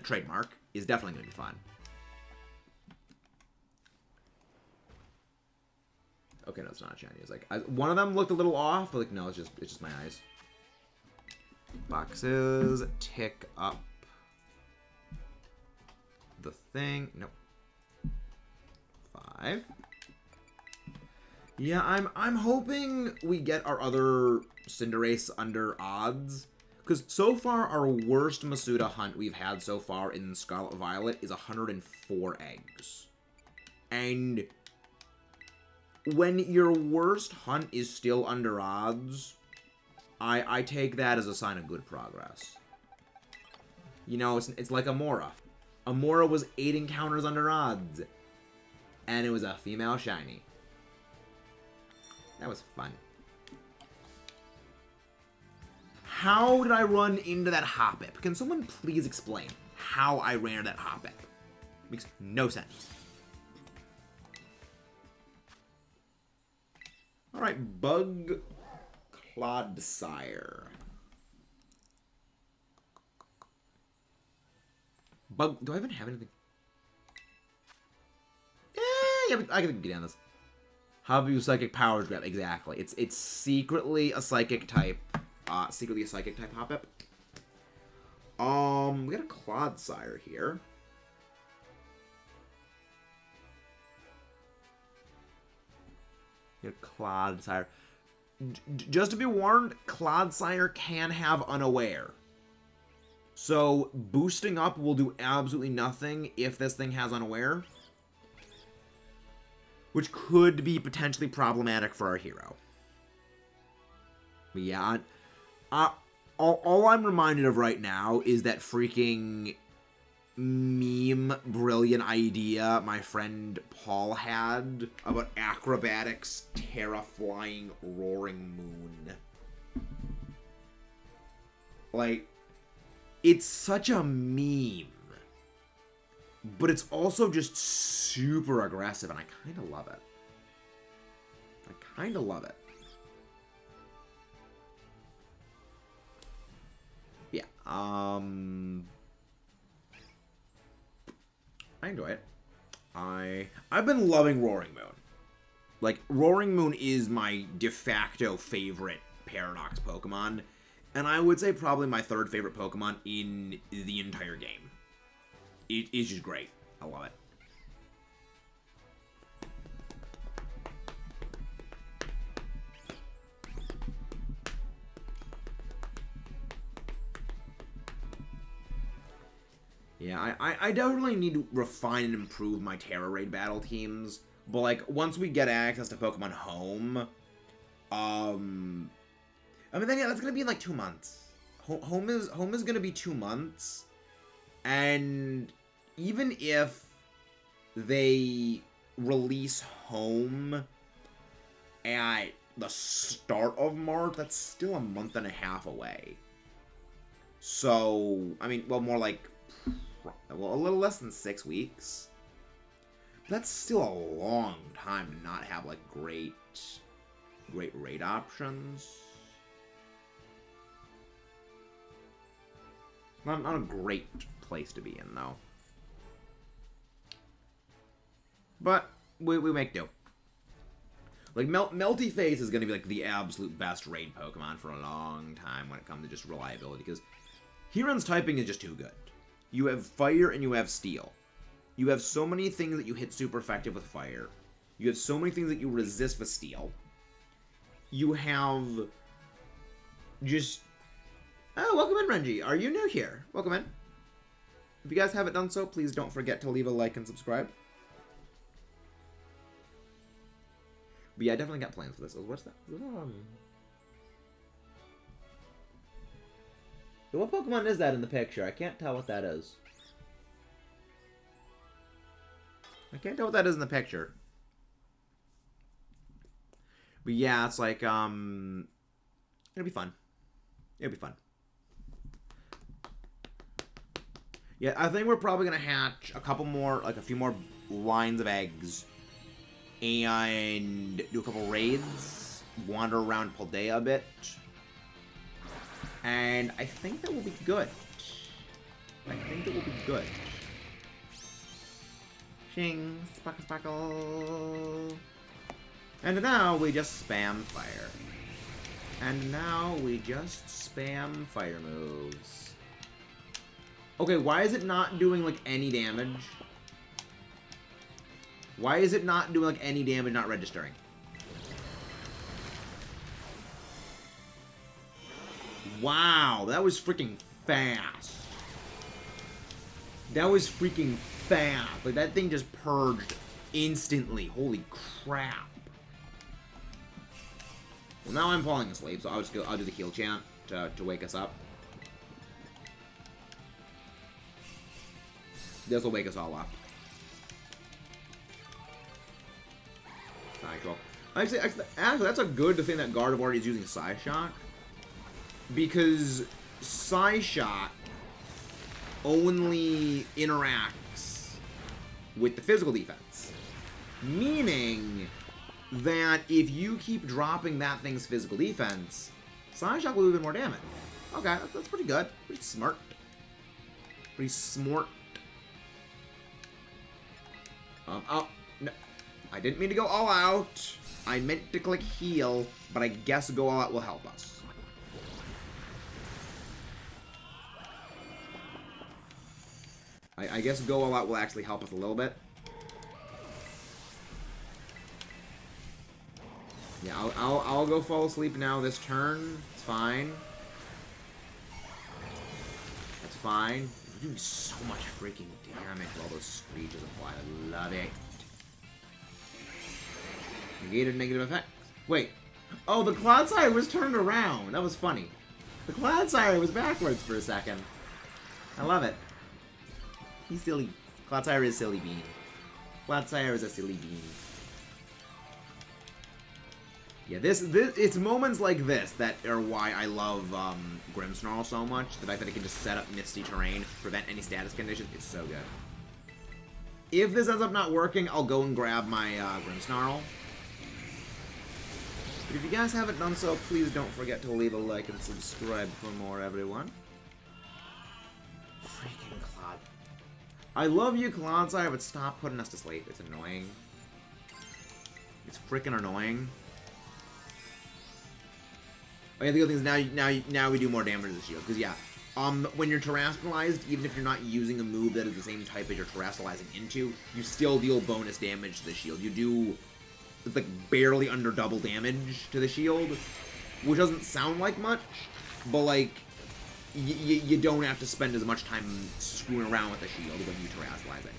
Speaker 1: trademark, is definitely going to be fun. Okay, no, it's not shiny. It's like, one of them looked a little off, but like, no, it's just my eyes. Boxes, tick up the thing. Nope. 5. Yeah, I'm hoping we get our other Cinderace under odds. Because so far, our worst Masuda hunt we've had so far in Scarlet Violet is 104 eggs. And when your worst hunt is still under odds, I take that as a sign of good progress. You know, it's like Amora. Amora was 8 encounters under odds. And it was a female shiny. That was fun. How did I run into that Hoppip? Can someone please explain how I ran into that Hoppip? Makes no sense. Alright, Bug Clodsire. Bug, do I even have anything? I can get on this. How do you Psychic Powers grab? Exactly. It's secretly a Psychic type. Secretly a Psychic type Hoppip. We got a Clodsire here. We got a Clodsire. Just to be warned, Clodsire can have Unaware. So, boosting up will do absolutely nothing if this thing has Unaware. Which could be potentially problematic for our hero. But yeah, all I'm reminded of right now is that freaking meme brilliant idea my friend Paul had about acrobatics terraflying roaring moon. Like, it's such a meme. But it's also just super aggressive, and I kind of love it. I kind of love it. Yeah, I enjoy it. I've been loving Roaring Moon. Like, Roaring Moon is my de facto favorite Paradox Pokemon, and I would say probably my third favorite Pokemon in the entire game. It is just great. I love it. Yeah, I definitely need to refine and improve my Terra Raid battle teams. But, like, once we get access to Pokemon Home, I mean, then, yeah, that's gonna be in, like, 2 months. Home is gonna be 2 months. And even if they release Home at the start of March, that's still a month and a half away. So, I mean, well, more like, well, a little less than 6 weeks. That's still a long time to not have, like, great raid options. Not a great place to be in, though. But we make do. Like, Melty Face is going to be, like, the absolute best raid Pokemon for a long time when it comes to just reliability, because Heron's typing is just too good. You have Fire and you have Steel. You have so many things that you hit super effective with Fire. You have so many things that you resist with Steel. You have just... Oh, welcome in, Renji. Are you new here? Welcome in. If you guys haven't done so, please don't forget to leave a like and subscribe. But yeah, I definitely got plans for this. What's that? What Pokemon is that in the picture? I can't tell what that is. I can't tell what that is in the picture. But yeah, it's like, it'll be fun. It'll be fun. Yeah, I think we're probably gonna hatch a couple more, like a few more lines of eggs. And do a couple raids. Wander around Paldea a bit. And I think that will be good. I think that will be good. Shing, sparkle, sparkle. And now we just spam fire. And now we just spam fire moves. Okay, why is it not doing, like, any damage? Why is it not doing, like, any damage, not registering? Wow, that was freaking fast. That was freaking fast. Like, that thing just purged instantly. Holy crap. Well, now I'm falling asleep, so I'll do the heal chant to wake us up. This will wake us all up. Actually, that's a good thing that Gardevoir is using Psyshock. Because Psyshock only interacts with the physical defense. Meaning that if you keep dropping that thing's physical defense, Psyshock will do even more damage. Okay, that's pretty good. Pretty smart. Pretty smart. Oh, no. I didn't mean to go all out. I meant to click heal, but I guess go all out will help us. I guess go all out will actually help us a little bit. Yeah, I'll go fall asleep now this turn. It's fine. That's fine. We're doing so much freaking damage with all those screeches apply. I love it. Negated negative effects. Wait. Oh, the Cloudsire was turned around. That was funny. The Cloudsire was backwards for a second. I love it. He's silly. Cloudsire is silly bean. Cloudsire is a silly bean. Yeah, it's moments like this that are why I love Grimmsnarl so much. The fact that it can just set up Misty Terrain, prevent any status conditions, it's so good. If this ends up not working, I'll go and grab my Grimmsnarl. But if you guys haven't done so, please don't forget to leave a like and subscribe for more, everyone. Freaking Cloud. I love you, Cloudsire, but stop putting us to sleep. It's annoying. It's freaking annoying. Oh yeah, the other thing is now we do more damage to the shield. Because yeah, when you're terrestrialized, even if you're not using a move that is the same type as you're terrestrializing into, you still deal bonus damage to the shield. You do, it's like barely under double damage to the shield, which doesn't sound like much, but like, you don't have to spend as much time screwing around with the shield when you terrestrialize it.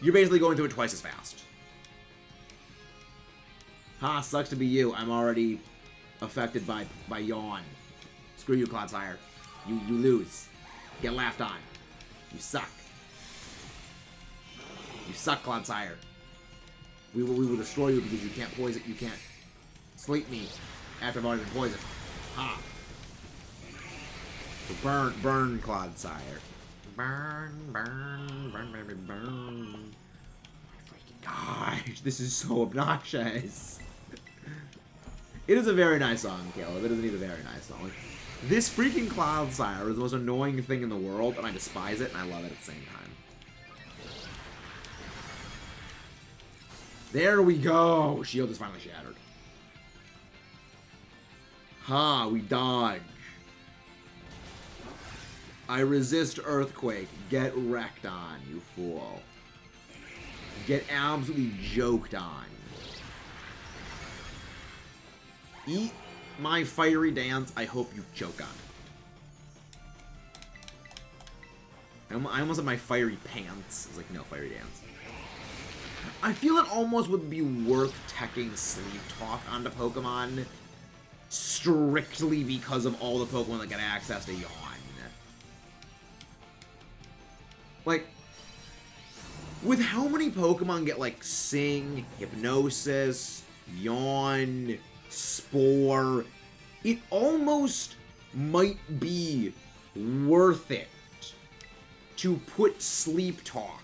Speaker 1: You're basically going through it twice as fast. Ha, sucks to be you. I'm already affected by yawn. Screw you, Cloudsire. You lose. Get laughed on. You suck. You suck, Cloudsire. We will destroy you because you can't poison. You can't sleep me after I've already been poisoned. Ha. So burn, Cloudsire. Burn. Freaking gosh, this is so obnoxious. It is a very nice song, Caleb. It is indeed a very nice song. Like, this freaking Cloudsire is the most annoying thing in the world, and I despise it, and I love it at the same time. There we go! Shield is finally shattered. Ha, we dodge. I resist Earthquake. Get wrecked on, you fool. Get absolutely joked on. Eat my fiery dance. I hope you choke on it. I almost had my fiery pants. It's like, no, fiery dance. I feel it almost would be worth teching Sleep Talk onto Pokemon strictly because of all the Pokemon that get access to Yawn. Like, with how many Pokemon get, like, Sing, Hypnosis, Yawn, Spore, it almost might be worth it to put Sleep Talk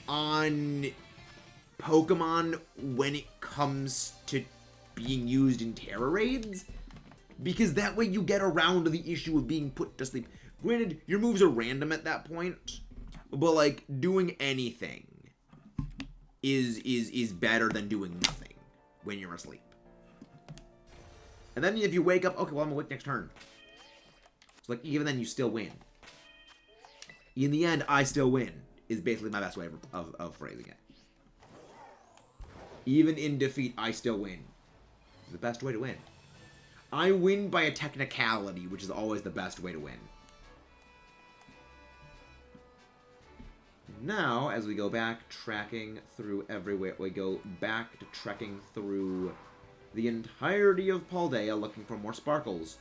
Speaker 1: on Pokemon when it comes to being used in Terra Raids, because that way you get around the issue of being put to sleep. Granted, your moves are random at that point, but like doing anything is better than doing nothing when you're asleep. And then if you wake up, okay, well, I'm awake next turn. So like, even then, you still win. In the end, I still win, is basically my best way of phrasing it. Even in defeat, I still win. It's the best way to win. I win by a technicality, which is always the best way to win. Now, as we go back, tracking through everywhere, we go back to trekking through the entirety of Paldea, looking for more sparkles,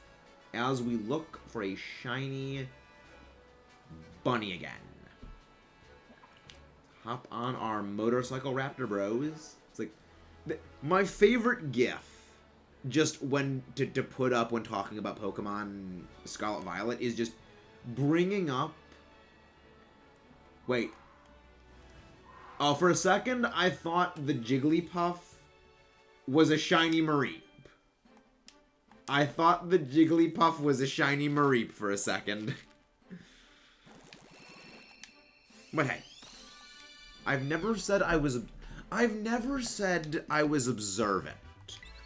Speaker 1: as we look for a shiny bunny again. Hop on our motorcycle raptor bros. It's like, my favorite gif, just when to put up when talking about Pokemon Scarlet Violet, is just bringing up... Wait. Oh, for a second, I thought the Jigglypuff was a shiny Mareep. I thought the Jigglypuff was a shiny Mareep for a second. But hey. I've never said I was... I've never said I was observant.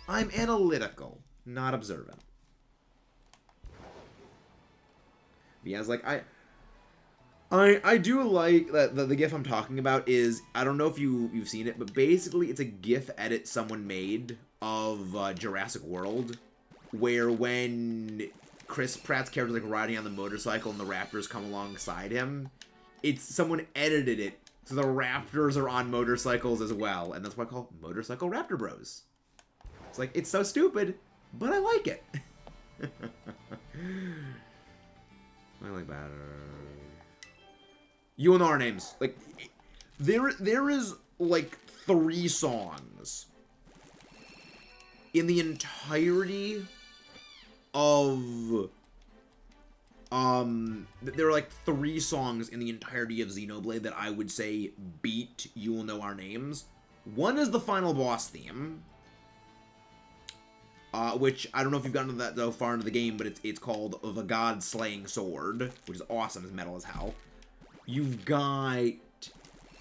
Speaker 1: I'm analytical, not observant. Because, like, I do like that the GIF I'm talking about is, I don't know if you've seen it, but basically it's a GIF edit someone made of Jurassic World, where when Chris Pratt's character is like riding on the motorcycle and the raptors come alongside him, it's someone edited it so the raptors are on motorcycles as well, and that's what I call Motorcycle Raptor Bros. It's like, it's so stupid, but I like it. I like better. You will know our names. Like, there is like 3 songs in the entirety of there are like 3 songs in the entirety of Xenoblade that I would say beat You Will Know Our Names. One is the final boss theme, which I don't know if you've gotten to that so far into the game, but it's called The God Slaying Sword, which is awesome, it's metal as hell. You've got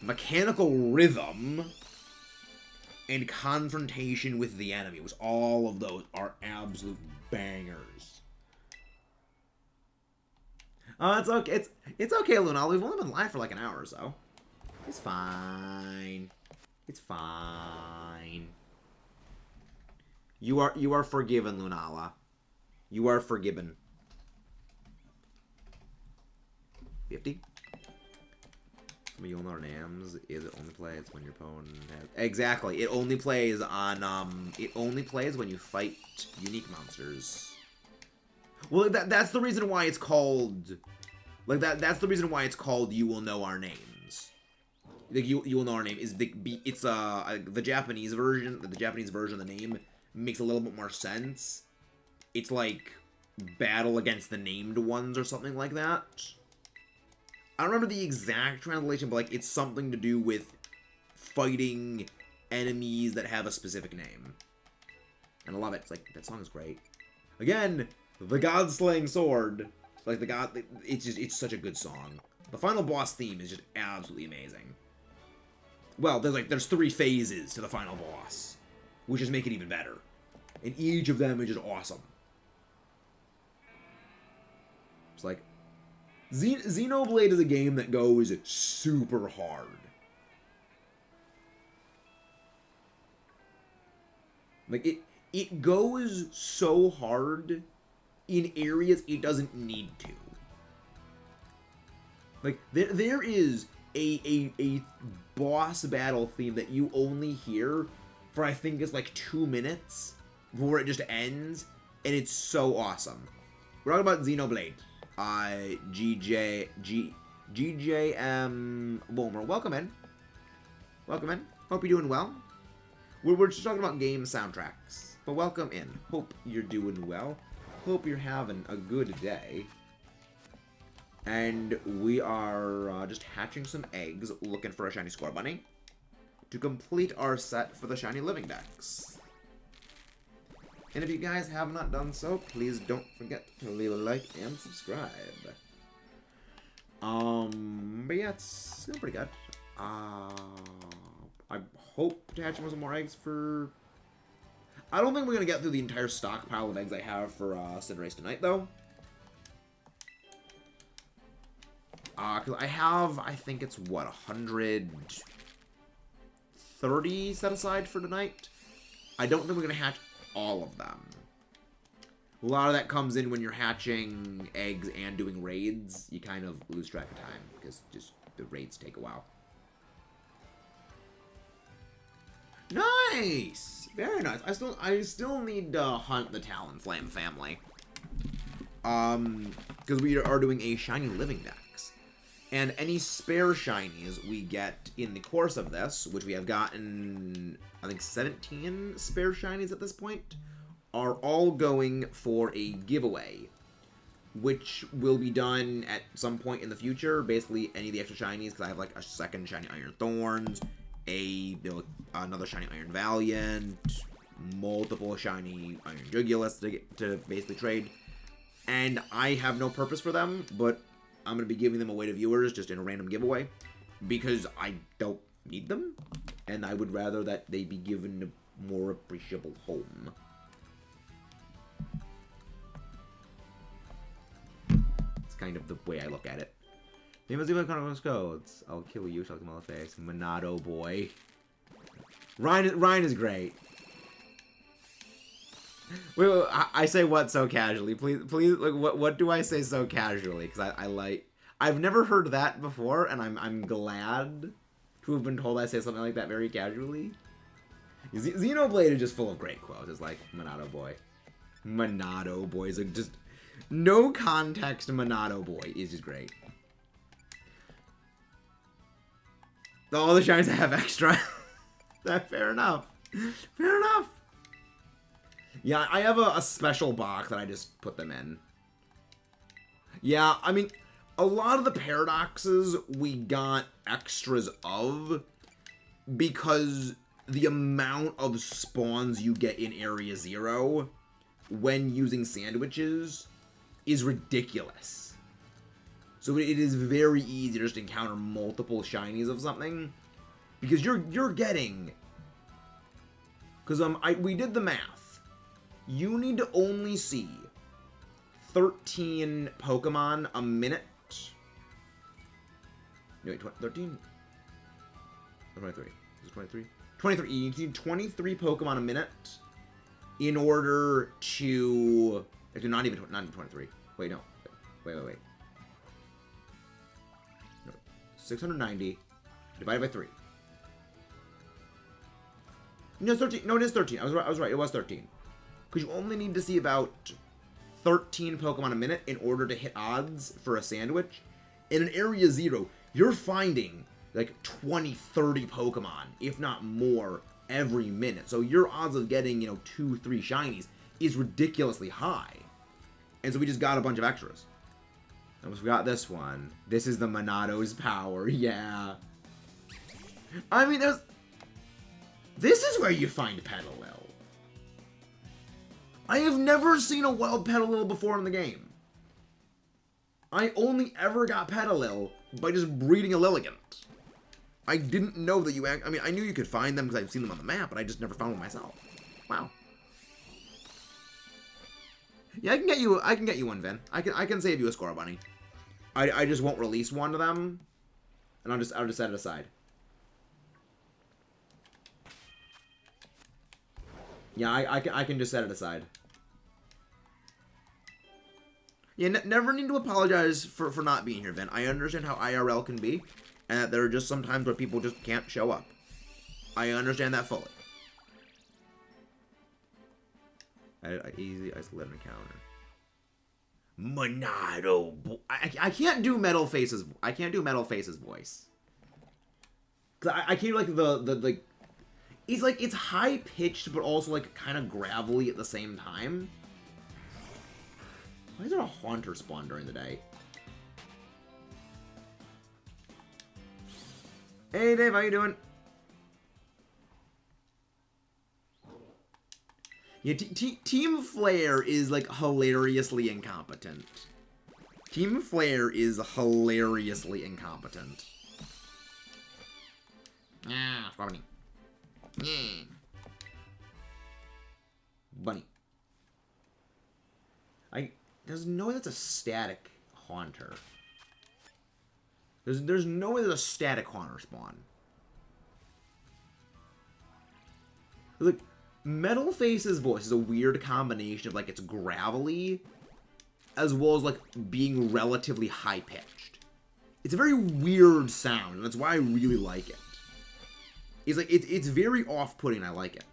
Speaker 1: Mechanical Rhythm and Confrontation with the Enemy, which all of those are absolute bangers. It's okay. It's okay, Lunala. We've only been live for like an hour or so. It's fine. It's fine. You are forgiven, Lunala. You are forgiven. 50. You'll know our names. Is it only plays when your opponent has... Exactly. It only plays on it only plays when you fight unique monsters. Well, that's the reason why it's called, like, that's the reason why it's called You Will Know Our Names. Like, you will know our name is it's the Japanese version. The Japanese version of the name makes a little bit more sense. It's like battle against the named ones or something like that. I don't remember the exact translation, but like it's something to do with fighting enemies that have a specific name. And I love it. It's like, that song is great. Again, The God Slaying Sword. Like, it's such a good song. The final boss theme is just absolutely amazing. Well, there's 3 phases to the final boss, which just make it even better. And each of them is just awesome. It's like, Xenoblade is a game that goes super hard. Like, it goes so hard in areas it doesn't need to. Like, there is a boss battle theme that you only hear for, I think it's like 2 minutes before it just ends, and it's so awesome. We're talking about Xenoblade. GJM Boomer, welcome in. Welcome in. Hope you're doing well. We're just talking about game soundtracks, but welcome in. Hope you're doing well. Hope you're having a good day. And we are just hatching some eggs, looking for a shiny score bunny to complete our set for the shiny living decks. And if you guys have not done so, please don't forget to leave a like and subscribe. But yeah, it's going pretty good. I hope to hatch some more eggs for... I don't think we're going to get through the entire stockpile of eggs I have for Sid Race tonight, though. Because I have, I think it's, what, 130 set aside for tonight? I don't think we're going to hatch all of them. A lot of that comes in when you're hatching eggs and doing raids. You kind of lose track of time because just the raids take a while. Nice! Very nice. I still need to hunt the Talonflame family. Because we are doing a shiny living decks. And any spare shinies we get in the course of this, which we have gotten, I think, 17 spare shinies at this point, are all going for a giveaway, which will be done at some point in the future. Basically, any of the extra shinies, because I have like a second shiny Iron Thorns, another shiny Iron Valiant, multiple shiny Iron Jugulus to basically trade. And I have no purpose for them, but I'm going to be giving them away to viewers just in a random giveaway because I don't need them. and I would rather that they be given a more appreciable home. It's kind of the way I look at it. I'll kill you, shall come on the face. Monado boy. Ryan is great. Wait, I say what so casually? Please, like, what do I say so casually? Because I like... I've never heard that before, and I'm glad to have been told I say something like that very casually. Xenoblade is just full of great quotes. It's like, Monado boy. Monado boy is like just... No context Monado boy is just great. All the shines have extra. Fair enough. Fair enough. Yeah, I have a special box that I just put them in. Yeah, I mean, a lot of the paradoxes we got extras of because the amount of spawns you get in Area 0 when using sandwiches is ridiculous. So it is very easy to just encounter multiple shinies of something because you're getting, because we did the math. You need to only see 13 Pokemon a minute. No, wait, 13? Or 23? Is it 23? 23. You need 23 Pokemon a minute in order to... Actually, not even 23. Wait, no. Wait. No, 690 divided by 3. No, it's 13. No, it is 13. I was right. It was 13. Because you only need to see about 13 Pokemon a minute in order to hit odds for a sandwich. In an Area 0, you're finding like 20, 30 Pokemon, if not more, every minute. So your odds of getting, 2, 3 shinies is ridiculously high. And so we just got a bunch of extras. I almost forgot this one. This is the Monado's power, yeah. I mean, this is where you find Petalil. I have never seen a wild Petalil before in the game. I only ever got Petalil by just breeding a Lilligant. I didn't know that I mean, I knew you could find them because I've seen them on the map, but I just never found them myself. Wow. Yeah, I can get you one, Vin. I can save you a score, bunny. I just won't release one of them, and I'll just set it aside. Yeah, I can just set it aside. Yeah, never need to apologize for not being here, Vin. I understand how IRL can be, and that there are just some times where people just can't show up. I understand that fully. Easy isolated encounter. Monado. I can't do Metal Face's. I can't do Metal Face's voice. Cause I can't do like the like. It's high pitched, but also like kind of gravelly at the same time. Why is there a Haunter spawn during the day? Hey Dave, how you doing? Yeah, Team Flare is like hilariously incompetent. Team Flare is hilariously incompetent. Ah, bunny. Yeah. Bunny. There's no way that's a static Haunter. There's no way there's a static Haunter spawn. Look, Metal Face's voice is a weird combination of like it's gravelly as well as like being relatively high pitched. It's a very weird sound, and that's why I really like it. It's very off-putting. I like it.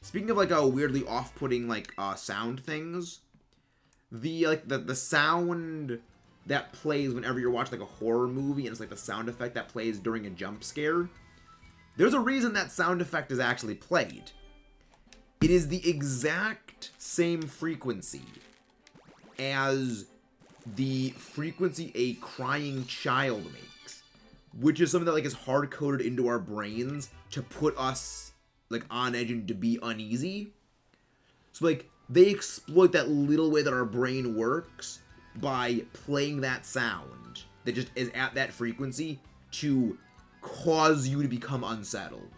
Speaker 1: Speaking of like a weirdly off-putting like sound things, the sound that plays whenever you're watching like a horror movie, and it's like the sound effect that plays during a jump scare. There's a reason that sound effect is actually played. It is the exact same frequency as the frequency a crying child makes, which is something that like is hard-coded into our brains to put us like on edge and to be uneasy. So like they exploit that little way that our brain works by playing that sound that just is at that frequency to cause you to become unsettled.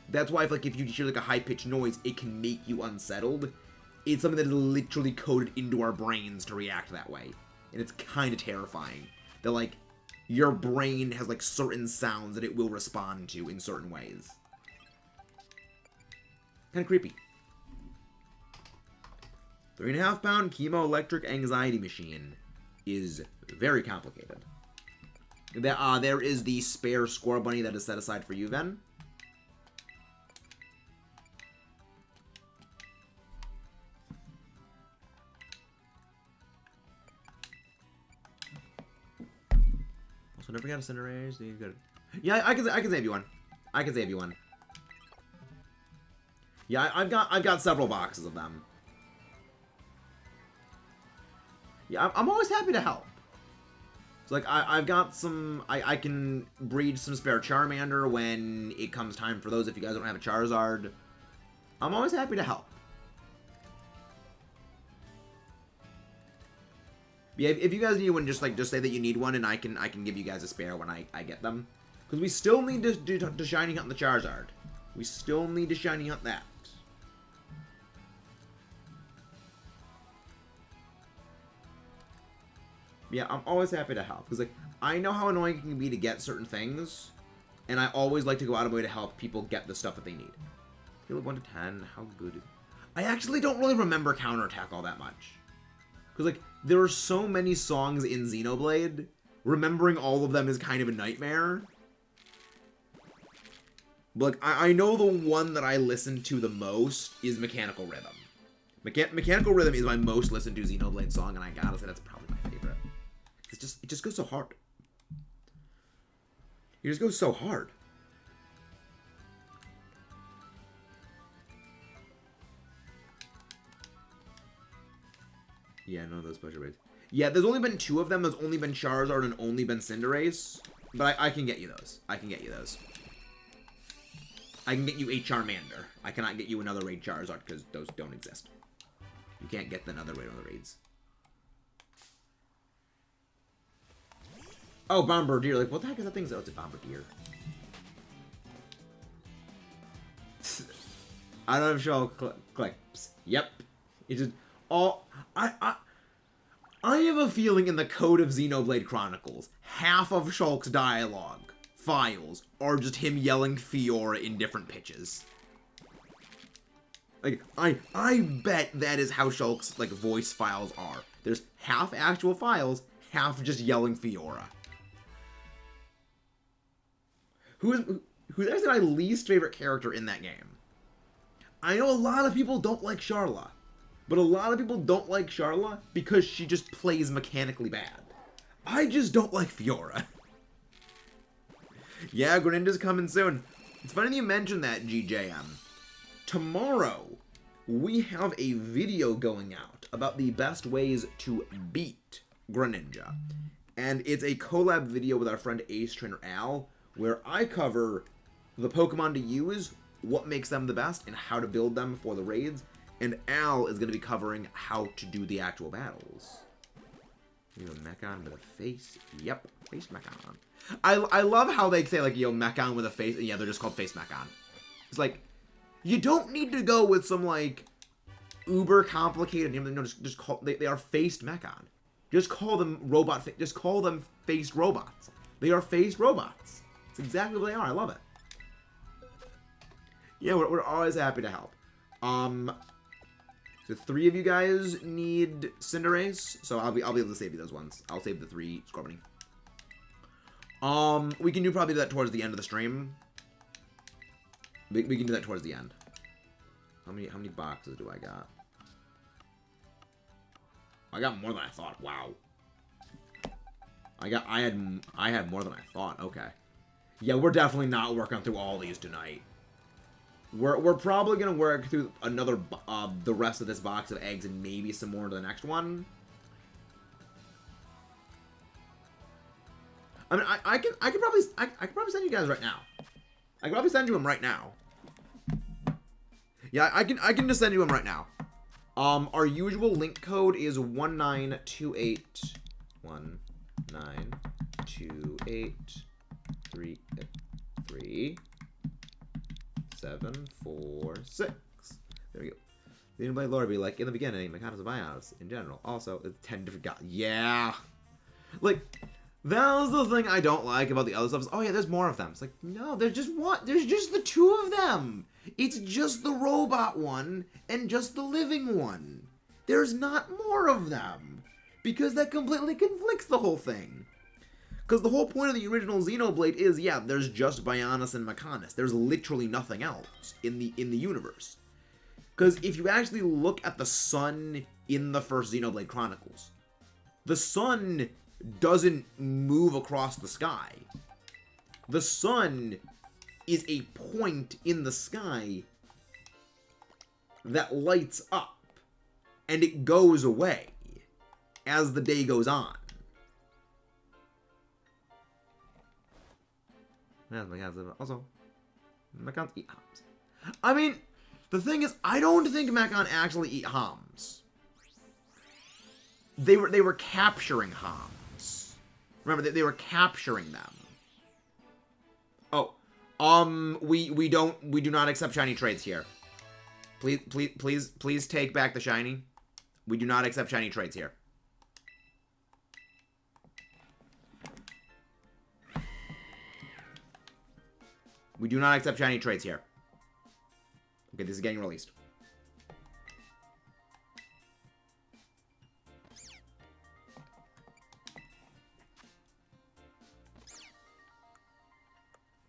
Speaker 1: That's why if you hear like a high-pitched noise, it can make you unsettled. It's something that is literally coded into our brains to react that way. And it's kind of terrifying. That like, your brain has like certain sounds that it will respond to in certain ways. Kind of creepy. 3.5 pound chemoelectric anxiety machine is very complicated. There is the spare score bunny that is set aside for you, Ven. Also, never got a Cinderage. Yeah, I can save you one. I can save you one. Yeah, I've got several boxes of them. Yeah, I'm always happy to help. So, like, I've got some... I can breed some spare Charmander when it comes time for those if you guys don't have a Charizard. I'm always happy to help. Yeah, if you guys need one, just say that you need one, and I can give you guys a spare when I get them. Because we still need to shiny hunt the Charizard. We still need to shiny hunt that. Yeah, I'm always happy to help. Because, like, I know how annoying it can be to get certain things. And I always like to go out of my way to help people get the stuff that they need. Scale of 1 to 10, how good is... I actually don't really remember Counterattack all that much. Because, like, there are so many songs in Xenoblade. Remembering all of them is kind of a nightmare. But, like, I know the one that I listen to the most is Mechanical Rhythm. Mechanical Rhythm is my most listened to Xenoblade song, and I gotta say that's probably my favorite. It just goes so hard. It just goes so hard. Yeah, no, those special raids. Yeah, there's only been 2 of them. There's only been Charizard and only been Cinderace. But I can get you those. I can get you those. I can get you a Charmander. I cannot get you another raid Charizard because those don't exist. You can't get another raid on the raids. Oh, Bombardier. Like, what the heck is that thing? Oh, it's a Bombardier. I don't have show clicks. Yep. It just all I have a feeling in the code of Xenoblade Chronicles, half of Shulk's dialogue files are just him yelling Fiora in different pitches. Like, I bet that is how Shulk's, like, voice files are. There's half actual files, half just yelling Fiora. Who's actually my least favorite character in that game? I know a lot of people don't like Scarlet, but a lot of people don't like Scarlet because she just plays mechanically bad. I just don't like Fiora. Yeah, Greninja's coming soon. It's funny that you mentioned that, GJM. Tomorrow, we have a video going out about the best ways to beat Greninja. And it's a collab video with our friend Ace Trainer Al, where I cover the Pokemon to use, what makes them the best, and how to build them for the raids. And Al is going to be covering how to do the actual battles. You know, Mechon with a face. Yep, face Mechon. I love how they say, like, yo, Mechon with a face. Yeah, they're just called face Mechon. It's like, you don't need to go with some, like, uber complicated name. No, just call, they are faced Mechon. Just call them robot, just call them faced robots. They are faced robots. It's exactly what they are. I love it. Yeah, we're always happy to help. So 3 of you guys need Cinderace, so I'll be able to save you those ones. I'll save the 3 Scorbunny. We can do probably that towards the end of the stream. We can do that towards the end. How many boxes do I got? I got more than I thought. Wow. I had more than I thought. Okay. Yeah, we're definitely not working through all these tonight. We're probably gonna work through another the rest of this box of eggs and maybe some more to the next one. I mean, I could probably send you guys right now. I could probably send you them right now. Yeah, I can just send you them right now. Our usual link code is 19281928. 2, 8, 3, 3, 7, 4, 6. There we go. The Xenoblade lore be like, in the beginning, Mechanos and Bionis in general. Also, it's 10 different gods. Yeah! Like, that was the thing I don't like about the other stuff. Is, oh yeah, there's more of them. It's like, no, there's just one. There's just the 2 of them. It's just the robot one and just the living one. There's not more of them. Because that completely conflicts the whole thing. Because the whole point of the original Xenoblade is, yeah, there's just Bionis and Mechanis. There's literally nothing else in the universe. Because if you actually look at the sun in the first Xenoblade Chronicles, the sun doesn't move across the sky. The sun is a point in the sky that lights up, and it goes away as the day goes on. Also, Mechans eat homs. I mean, the thing is, I don't think Mechon actually eat homs. They were capturing homs. Remember, they were capturing them. Oh, we do not accept shiny trades here. Please take back the shiny. We do not accept shiny trades here. We do not accept shiny trades here. Okay, this is getting released.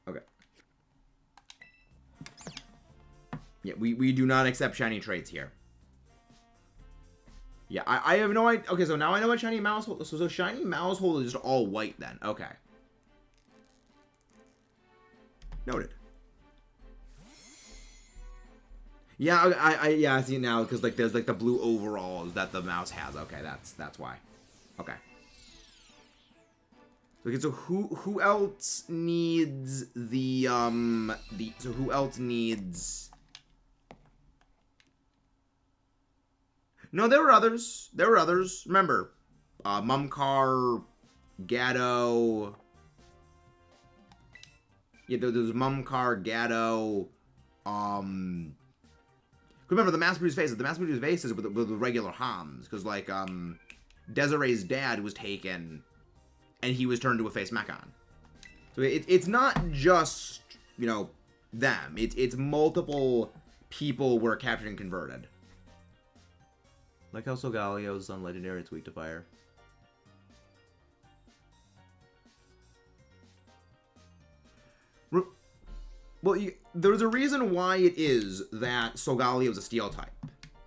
Speaker 1: Okay. Yeah, we do not accept shiny trades here. Yeah, I have no idea. Okay, so now I know what shiny mouse hold. So shiny mouse hold is just all white then. Okay. Noted. Yeah, I see it now because like there's like the blue overalls that the mouse has. Okay, that's why. Okay. Okay, so who else needs so who else needs? No, there were others. There were others. Remember, Mumcar, Gatto. Yeah, there's Mumcar, Gatto. Remember the mass-produced faces. The mass-produced faces with the regular Homs, because like Desiree's dad was taken, and he was turned to a face Mechon. So it's not just them. It's multiple people were captured and converted. Like how Solgalio's on Legendary, it's weak to fire. Well, there's a reason why it is that Solgaleo is a steel type.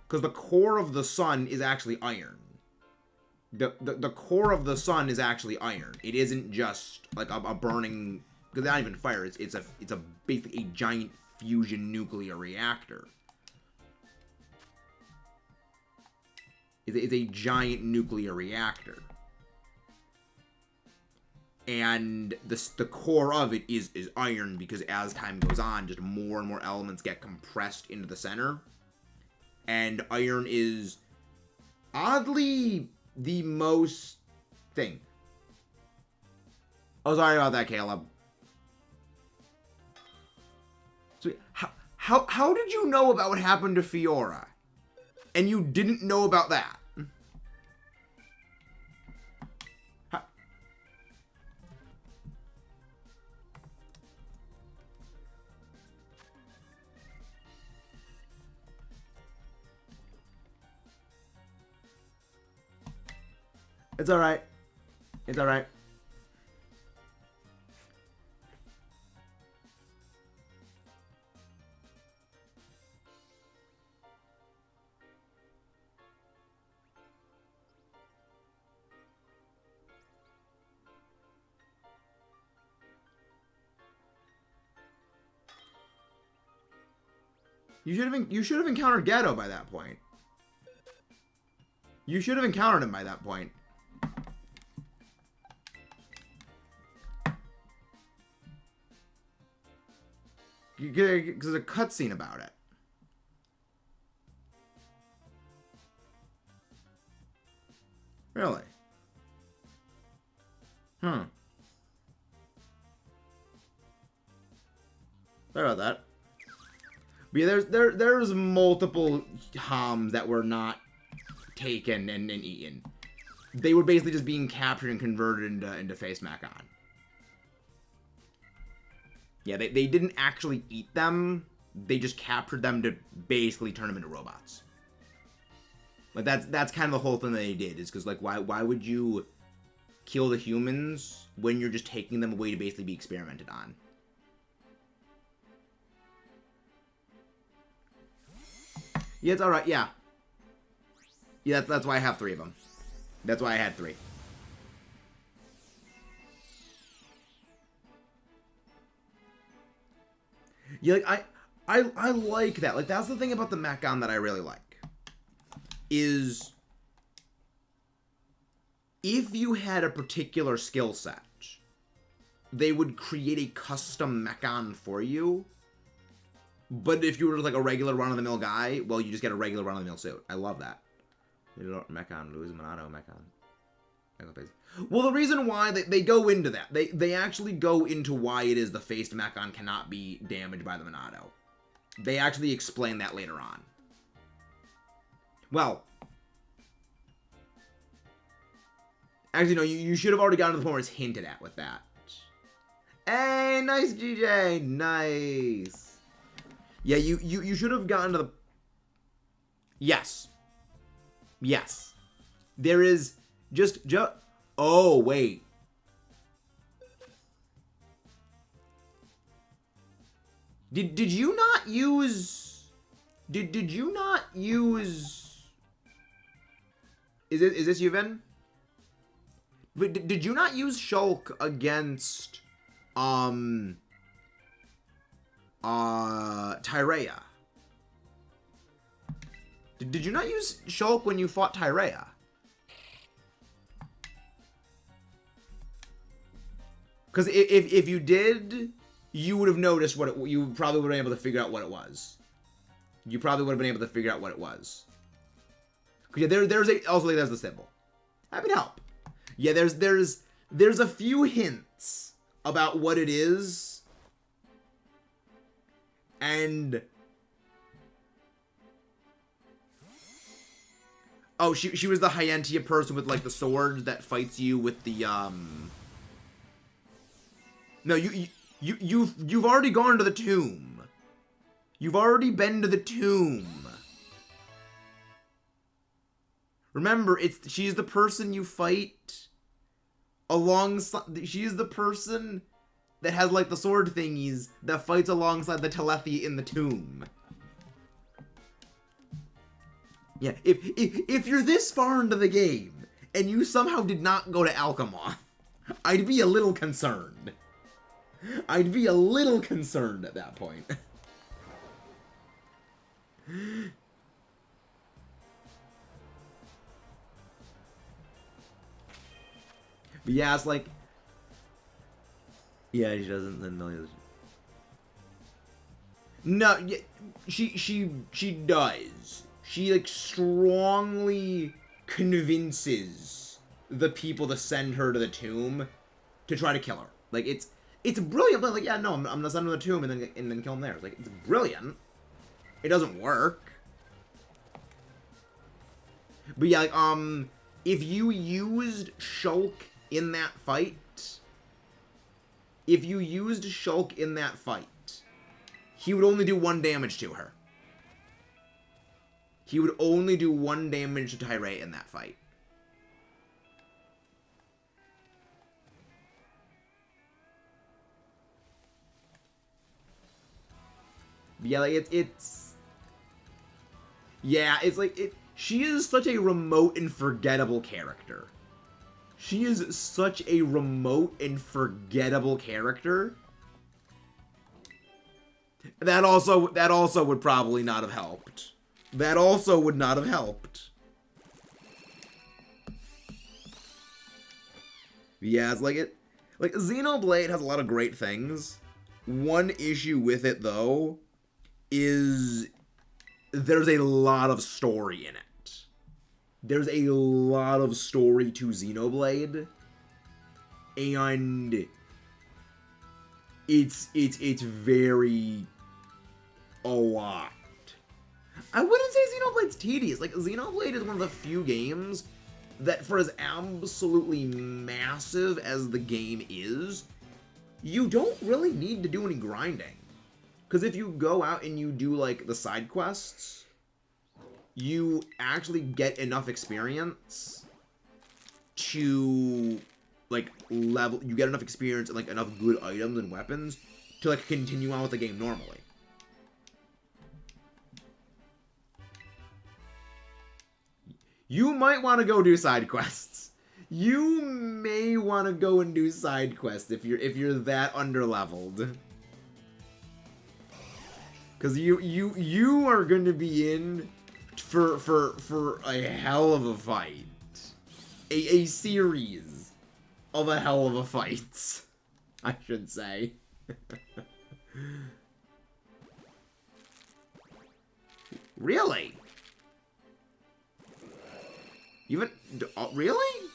Speaker 1: Because the core of the sun is actually iron. The core of the sun is actually iron. It isn't just like a burning... Because not even fire. It's basically a giant fusion nuclear reactor. It's a giant nuclear reactor. And the core of it is iron, because as time goes on, just more and more elements get compressed into the center. And iron is oddly the most thing. Oh, sorry about that, Caleb. So how did you know about what happened to Fiora? And you didn't know about that? It's alright. It's alright. You should have encountered Gatto by that point. You should have encountered him by that point. Because there's a cutscene about it. Really? Hmm. Sorry about that. But yeah, there's multiple Homs that were not taken and eaten. They were basically just being captured and converted into face Macon. Yeah, they didn't actually eat them. They just captured them to basically turn them into robots. Like that's kind of the whole thing that they did, is because like why would you kill the humans when you're just taking them away to basically be experimented on? Yeah, it's alright, yeah. Yeah, that's why I have 3 of them. That's why I had 3. Yeah, like, I like that. Like, that's the thing about the Macon that I really like. Is if you had a particular skill set, they would create a custom Macon for you. But if you were like a regular run-of-the-mill guy, well, you just get a regular run-of-the-mill suit. I love that. Macon, lose Monado, Macon. Well, the reason why they go into that, they actually go into why it is the faced Macon cannot be damaged by the Monado. They actually explain that later on. Well, actually, no, you should have already gotten to the point where it's hinted at with that. Hey, nice, GJ, nice. Yeah, you should have gotten to the... Yes. Yes. There is just... Oh, wait. Did you not use... Did you not use... Is this you, Vin? But did you not use Shulk against... Tyrea? Did you not use Shulk when you fought Tyrea? Because if you did, you would have noticed what it... You probably would have been able to figure out what it was. You probably would have been able to figure out what it was. Yeah, there's the symbol. Happy to help. Yeah, there's a few hints about what it is. And... Oh, she was the Hyentia person with, like, the sword that fights you with the, No, you've already gone to the tomb. You've already been to the tomb. Remember, she's the person you fight alongside... She's the person that has, like, the sword thingies that fights alongside the Telethi in the tomb. Yeah, if you're this far into the game, and you somehow did not go to Alchemoth, I'd be a little concerned. I'd be a little concerned at that point. But yeah, it's like... Yeah, she doesn't then know. No, yeah, she does. She, like, strongly convinces the people to send her to the tomb to try to kill her. Like, it's brilliant, but, like, yeah, no, I'm gonna send her to the tomb and then kill him there. It's like, it's brilliant. It doesn't work. But yeah, like, if you used Shulk in that fight, he would only do 1 damage to her. He would only do 1 damage to Tyrea in that fight. But yeah, like, it's... Yeah, it's like, she is such a remote and forgettable character. She is such a remote and forgettable character. That also would probably not have helped. That also would not have helped. Yeah, it's like like, Xenoblade has a lot of great things. One issue with it, though, is there's a lot of story in it. There's a lot of story to Xenoblade. And it's very a lot. I wouldn't say Xenoblade's tedious. Like, Xenoblade is one of the few games that, for as absolutely massive as the game is, you don't really need to do any grinding. Because if you go out and you do, like, the side quests, you actually get enough experience to, like, level... You get enough experience and, like, enough good items and weapons to, like, continue on with the game normally. You might want to go do side quests. You may want to go and do side quests if you're that underleveled. Cause you are going to be in for a hell of a fight. A series of a hell of a fights, I should say. Really? Even really?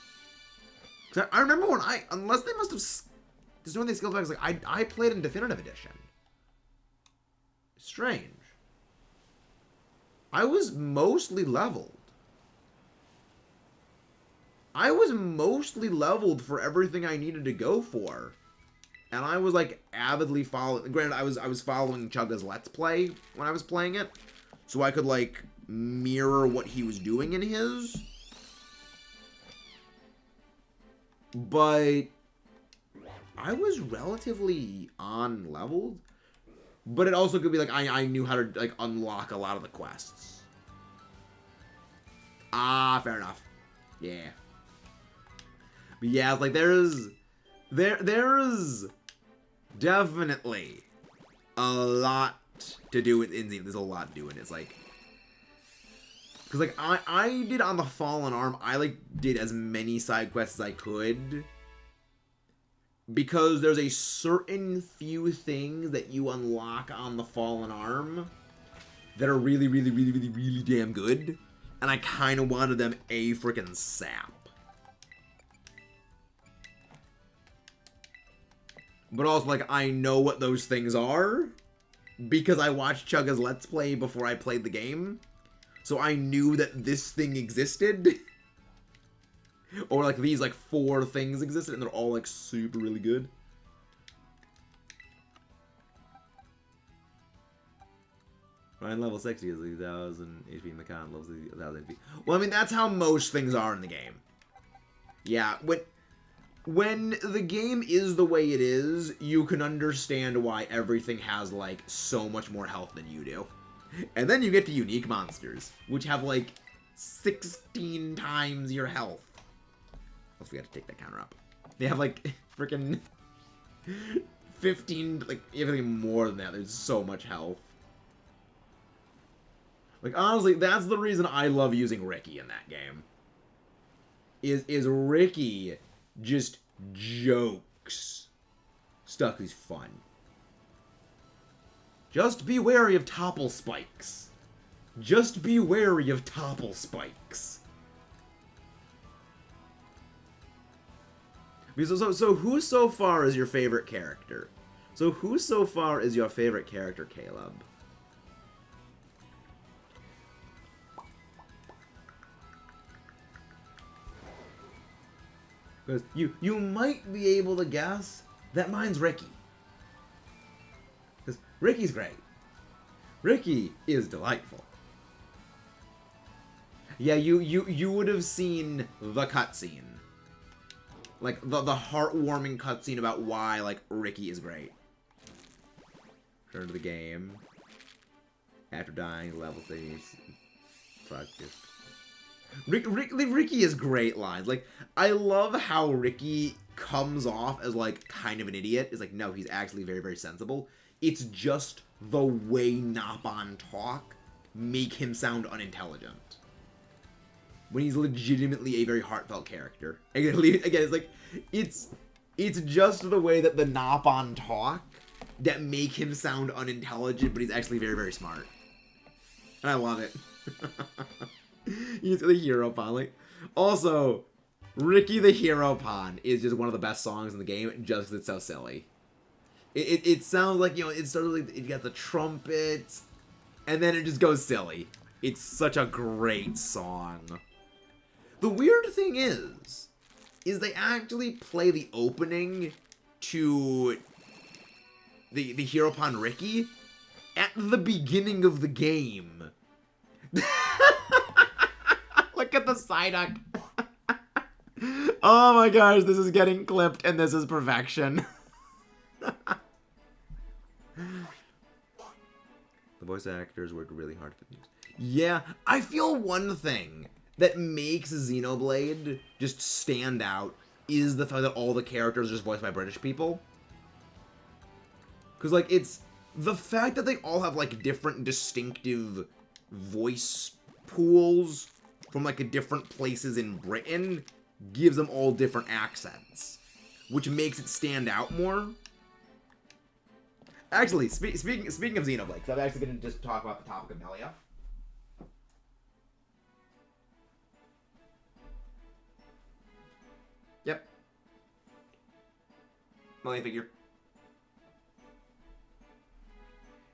Speaker 1: Cause I remember when unless they must have just doing these skill packs, like I played in Definitive Edition. Strange. I was mostly leveled. I was mostly leveled for everything I needed to go for, and I was like avidly following. Granted, I was following Chugga's Let's Play when I was playing it, so I could like mirror what he was doing in his. But I was relatively on-leveled. But it also could be like I knew how to like unlock a lot of the quests. Ah, fair enough. Yeah. But yeah, it's like there's definitely a lot to do in Xenoblade. There's a lot to do in it. It's like, because like I did on the Fallen Arm, I like did as many side quests as I could. Because there's a certain few things that you unlock on the Fallen Arm that are really, really, really, really, really damn good. And I kind of wanted them a freaking sap. But also, like, I know what those things are because I watched Chugga's Let's Play before I played the game. So I knew that this thing existed. Or, like, these, like, 4 things existed, and they're all, like, super really good. Ryan level 60 is 1,000 HP. Macan level 1,000 HP. Well, I mean, that's how most things are in the game. Yeah, when the game is the way it is, you can understand why everything has, like, so much more health than you do. And then you get to unique monsters, which have, like, 16 times your health. Plus, we got to take that counter up. They have, like, freaking 15, like, everything more than that. There's so much health. Like, honestly, that's the reason I love using Ricky in that game. Is Ricky just jokes stuff is fun. Just be wary of topple spikes. Just be wary of topple spikes. So who so far is your favorite character? So who so far is your favorite character, Caleb? Because you might be able to guess that mine's Ricky. Because Ricky's great. Ricky is delightful. Yeah, you would have seen the cutscene. Like, the heartwarming cutscene about why, like, Ricky is great. Return to the game. After dying, level 3. Ricky has great lines. Like, I love how Ricky comes off as, like, kind of an idiot. It's like, no, he's actually very, very sensible. It's just the way Nopon talk make him sound unintelligent. When he's legitimately a very heartfelt character. Again, it's like, it's just the way that the Nopon talk that make him sound unintelligent, but he's actually very, very smart. And I love it. He's the hero pawn. Like, also, Ricky the hero pawn is just one of the best songs in the game, just because it's so silly. It sounds like, it starts like, you got the trumpets, and then it just goes silly. It's such a great song. The weird thing is they actually play the opening to the Hero Pon Ricky at the beginning of the game. Look at the Psyduck. Oh my gosh, this is getting clipped, and this is perfection. The voice actors worked really hard for these. Yeah, I feel one thing that makes Xenoblade just stand out is the fact that all the characters are just voiced by British people. Because, like, it's the fact that they all have, like, different distinctive voice pools from, like, different places in Britain gives them all different accents, which makes it stand out more. Actually, speaking of Xenoblade, because I'm actually going to just talk about the topic of Melia. Yep. Melia figure.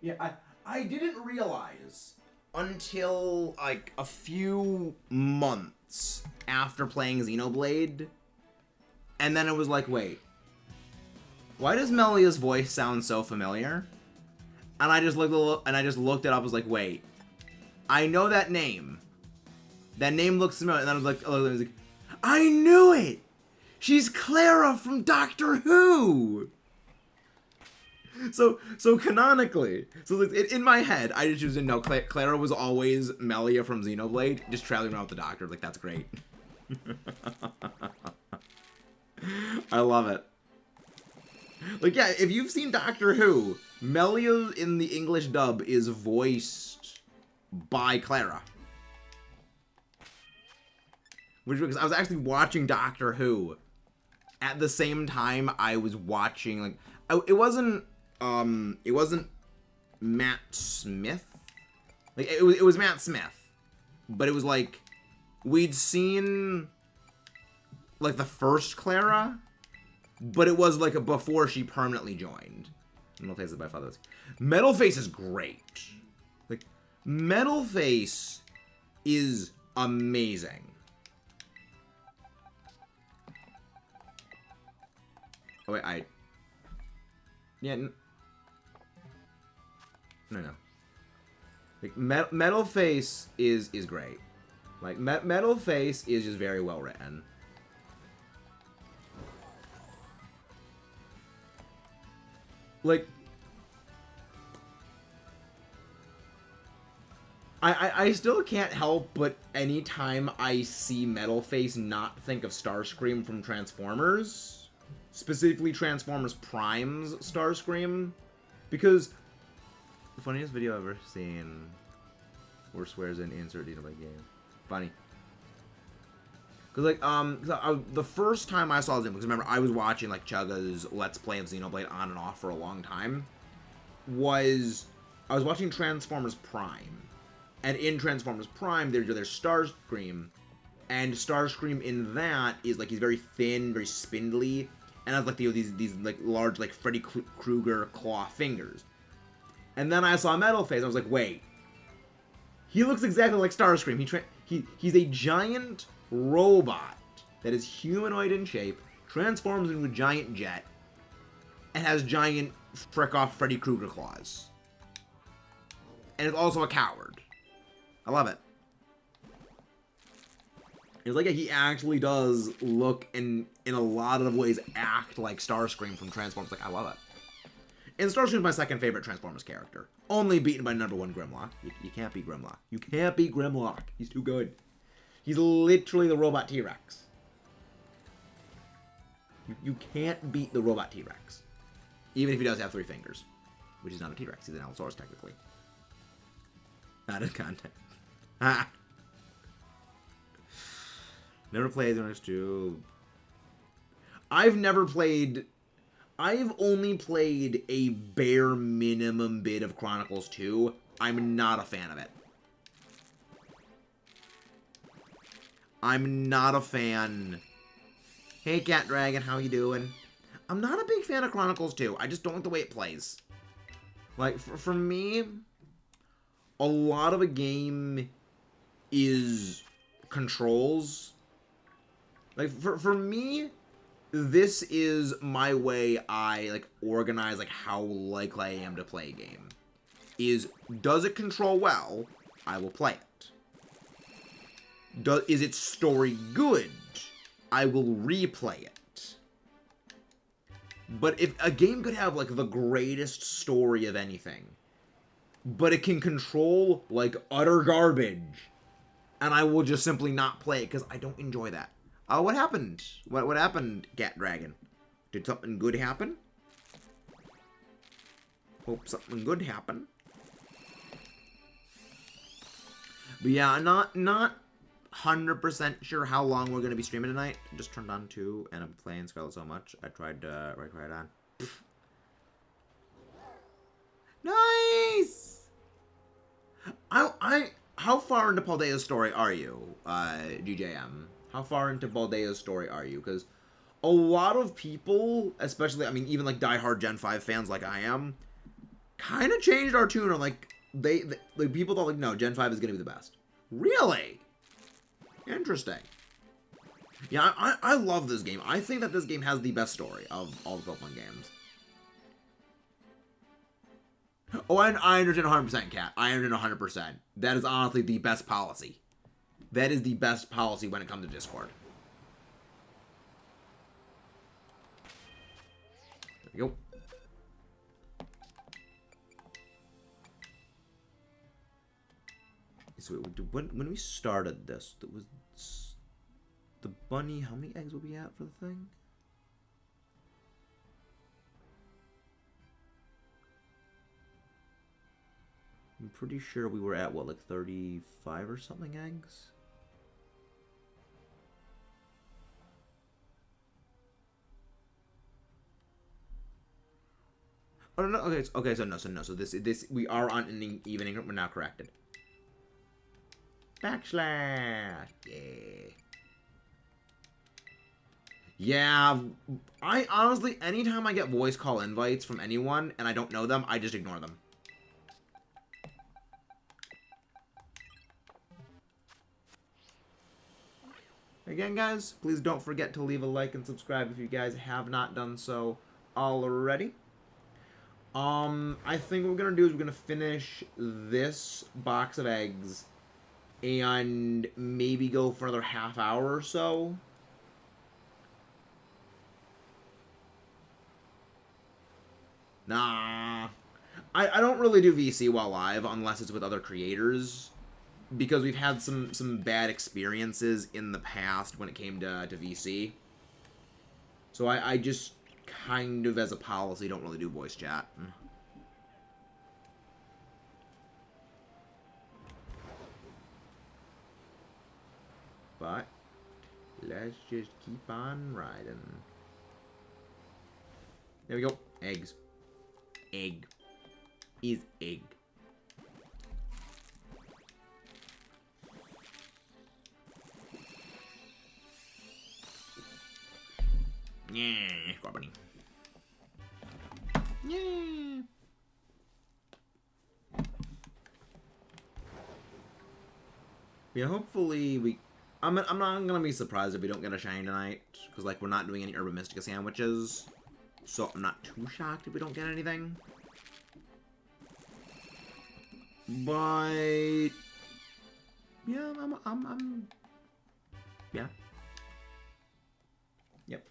Speaker 1: Yeah, I didn't realize until, like, a few months after playing Xenoblade, and then it was like, wait, why does Melia's voice sound so familiar? And I just looked it up. I was like, wait, I know that name. That name looks familiar. And then I was like, I knew it. She's Clara from Doctor Who. So canonically, in my head, I just didn't know Clara was always Melia from Xenoblade, just traveling around with the Doctor. Like, that's great. I love it. Like, yeah, if you've seen Doctor Who, Melia in the English dub is voiced by Clara. Which, because I was actually watching Doctor Who at the same time I was watching, like, it wasn't Matt Smith. Like, it was Matt Smith, but it was like we'd seen like the first Clara, but it was like before she permanently joined. Metalface is by far the best. Metalface is great. Like, Metalface is amazing. Oh wait, yeah. No. Like, Metalface is great. Like, Metalface is just very well written. Like, I still can't help but anytime I see Metalface not think of Starscream from Transformers. Specifically Transformers Prime's Starscream. Because the funniest video I've ever seen where swears in insert Xenoblade game. Funny. Because, like, the first time I saw Xenoblade, because remember, I was watching, like, Chugga's Let's Play of Xenoblade on and off for a long time, I was watching Transformers Prime. And in Transformers Prime, there's Starscream. And Starscream in that is, like, he's very thin, very spindly, and has, like, these like, large, like, Freddy Krueger claw fingers. And then I saw Metalface, I was like, wait. He looks exactly like Starscream. He's a giant robot that is humanoid in shape, transforms into a giant jet, and has giant frick-off Freddy Krueger claws. And is also a coward. I love it. It's like he actually does look and in a lot of ways act like Starscream from Transformers. Like, I love it. And Starscream's my second favorite Transformers character. Only beaten by #1 Grimlock. You can't beat Grimlock. You can't beat Grimlock. He's too good. He's literally the robot T-Rex. You can't beat the robot T-Rex. Even if he does have 3 fingers. Which is not a T-Rex. He's an Allosaurus, technically. Out of context. Ha! Never played the next 2. I've only played a bare minimum bit of Chronicles 2. I'm not a fan of it. I'm not a fan. Hey, Cat Dragon, how you doing? I'm not a big fan of Chronicles 2. I just don't like the way it plays. Like, for me, a lot of a game is controls. Like, for me, this is my way I, like, organize, like, how likely I am to play a game. Does it control well? I will play it. Is its story good? I will replay it. But if a game could have, like, the greatest story of anything, but it can control, like, utter garbage, and I will just simply not play it because I don't enjoy that. What happened? What happened, Cat Dragon? Did something good happen? Hope something good happened. But yeah, not 100% sure how long we're going to be streaming tonight. I just turned on 2, and I'm playing Scarlet so much. I tried right on. Nice! How far into Paldea's story are you, GJM? How far into Paldea's story are you? Because a lot of people, especially, I mean, even like diehard Gen 5 fans like I am, kind of changed our tune on, like, like, people thought, like, no, Gen 5 is going to be the best. Really? Interesting. Yeah, I love this game. I think that this game has the best story of all the Pokemon games. Oh, I understand 100%, Cat. I understand 100%. That is honestly the best policy. That is the best policy when it comes to Discord. There we go. So when we started this, that was the bunny. How many eggs will we at for the thing? I'm pretty sure we were at what, like 35 or something eggs. Oh no, okay, so no. So this we are on an even increment. We're now corrected. Backslash. Yeah, I honestly, anytime I get voice call invites from anyone and I don't know them, I just ignore them. Again, guys, please don't forget to leave a like and subscribe if you guys have not done so already. I think what we're gonna do is we're gonna finish this box of eggs and maybe go for another half hour or so. Nah. I don't really do VC while live unless it's with other creators, because we've had some bad experiences in the past when it came to VC. So I just kind of, as a policy, don't really do voice chat. But let's just keep on riding. There we go. Eggs. Egg. Is egg. Yeah, squad bunny. Yeah. Yeah, hopefully we... I'm not gonna be surprised if we don't get a shiny tonight, because, like, we're not doing any Urban Mystica sandwiches, so I'm not too shocked if we don't get anything. But... yeah, I'm... yeah. Yep.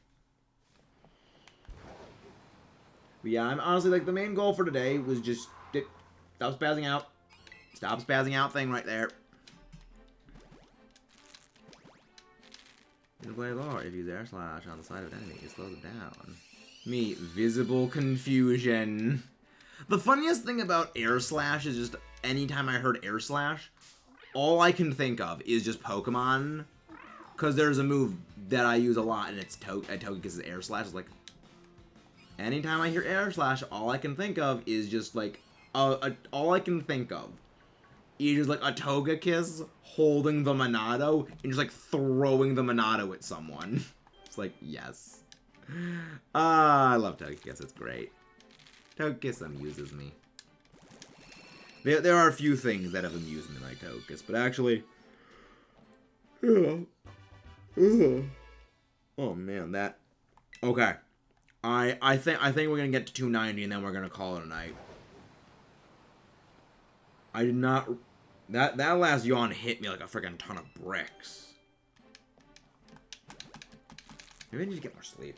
Speaker 1: But yeah, I'm honestly, like, the main goal for today was just... stop spazzing out. Stop spazzing out thing right there. In play lore, if you use air slash on the side of an enemy, it slows it down. Me, visible confusion. The funniest thing about air slash is just anytime I heard air slash, all I can think of is just Pokemon. Because there's a move that I use a lot, and it's Togekiss' air slash. It's like, anytime I hear air slash, all I can think of is just like, all I can think of is just like a Togekiss holding the Monado and just like throwing the Monado at someone. It's like, yes. I love Togekiss. It's great. Togekiss amuses me. There are a few things that have amused me like Togekiss, but actually... Oh man, that... Okay. I think we're gonna get to 290 and then we're gonna call it a night. I did not... That last yawn hit me like a freaking ton of bricks. Maybe I need to get more sleep.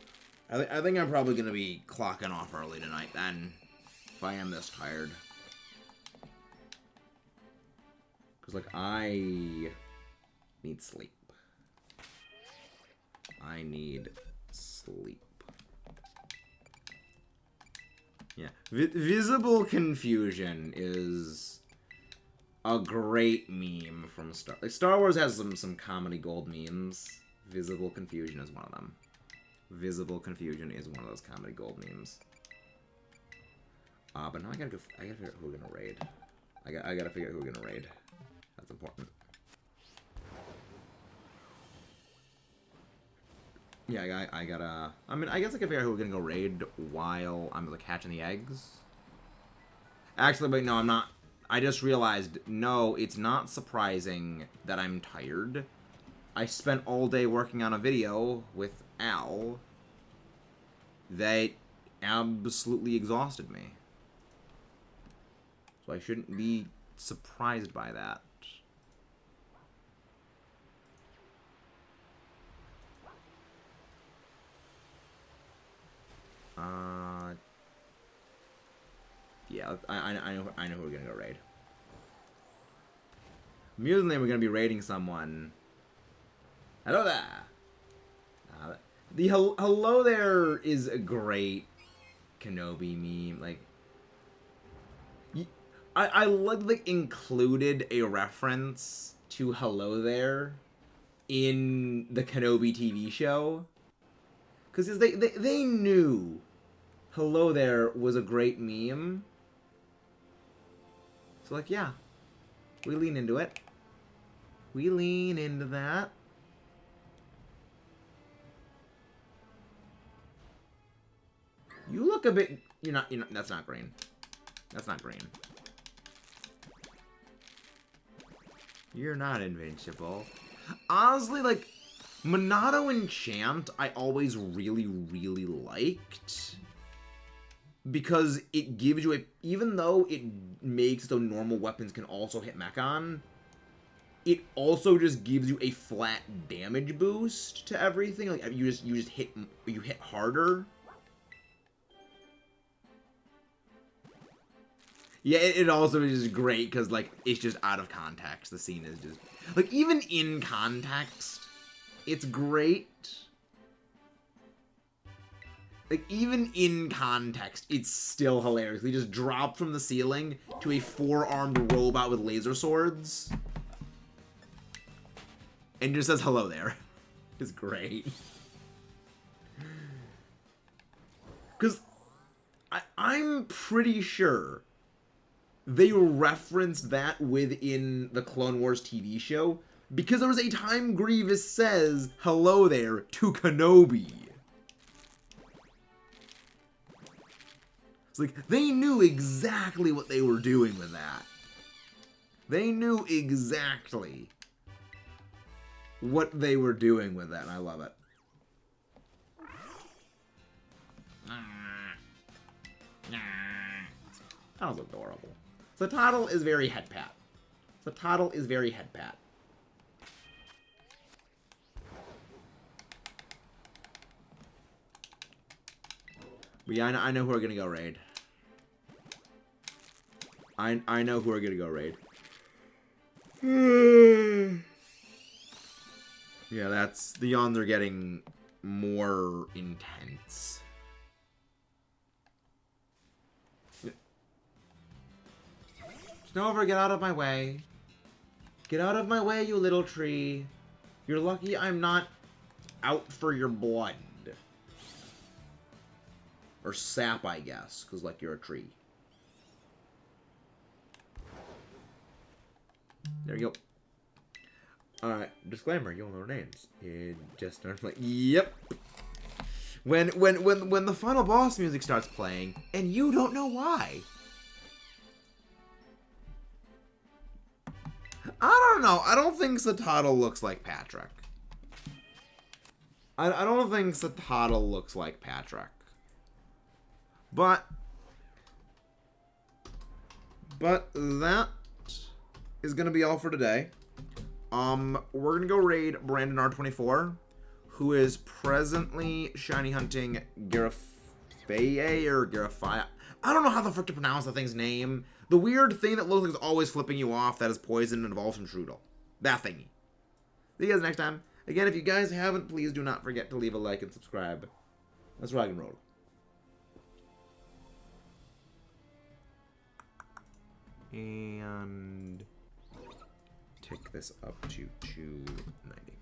Speaker 1: I think I'm probably gonna be clocking off early tonight then. If I am this tired. Because, like, I need sleep. I need sleep. Yeah. Visible confusion is a great meme from Star Wars has some comedy gold memes. Visible confusion is one of them. Visible confusion is one of those comedy gold memes. But now I gotta figure out who we're gonna raid. I gotta figure out who we're gonna raid. That's important. Yeah, I gotta... I mean, I guess I can figure out who we're gonna go raid while I'm, like, hatching the eggs. Actually, wait, no, I'm not. I just realized, no, it's not surprising that I'm tired. I spent all day working on a video with Al that absolutely exhausted me. So I shouldn't be surprised by that. Yeah, I know who we're gonna go raid. Amusingly, we're gonna be raiding someone. Hello there. The hello there is a great Kenobi meme. Like, I like included a reference to hello there in the Kenobi TV show. Because they knew hello there was a great meme. So, like, yeah. We lean into it. We lean into that. You look a bit... You're not... That's not green. That's not green. You're not invincible. Honestly, like... Monado Enchant, I always really, really liked. Because it gives you a... Even though it makes it so normal weapons can also hit Mechon, it also just gives you a flat damage boost to everything. Like, you just hit... You hit harder. Yeah, it also is just great because, like, it's just out of context. The scene is just... Like, even in context... It's great. Like, even in context, it's still hilarious. They just drop from the ceiling to a four-armed robot with laser swords. And just says hello there. It's great. Because I'm pretty sure they referenced that within the Clone Wars TV show. Because there was a time Grievous says, hello there, to Kenobi. It's like, they knew exactly what they were doing with that. They knew exactly what they were doing with that, and I love it. That was adorable. So Toddle is very head pat. But yeah, I know who we're gonna go raid. I know who we're gonna go raid. Yeah, that's... The yawns are getting more intense. Snover, get out of my way. Get out of my way, you little tree. You're lucky I'm not out for your blood. Or sap, I guess, because, like, you're a tree. There you go. Disclaimer, you'll know names. It just starts like, yep. When the final boss music starts playing, and you don't know why. I don't know. I don't think Satotl looks like Patrick. I don't think Satotl looks like Patrick. But that is going to be all for today. We're going to go raid Brandon R24, who is presently shiny hunting Garaffaye or Garaffaye. I don't know how the frick to pronounce the thing's name. The weird thing that looks like it's always flipping you off that is poison and evolves from Strudel. That thingy. See you guys next time. Again, if you guys haven't, please do not forget to leave a like and subscribe. That's rock and roll. And take this up to 290.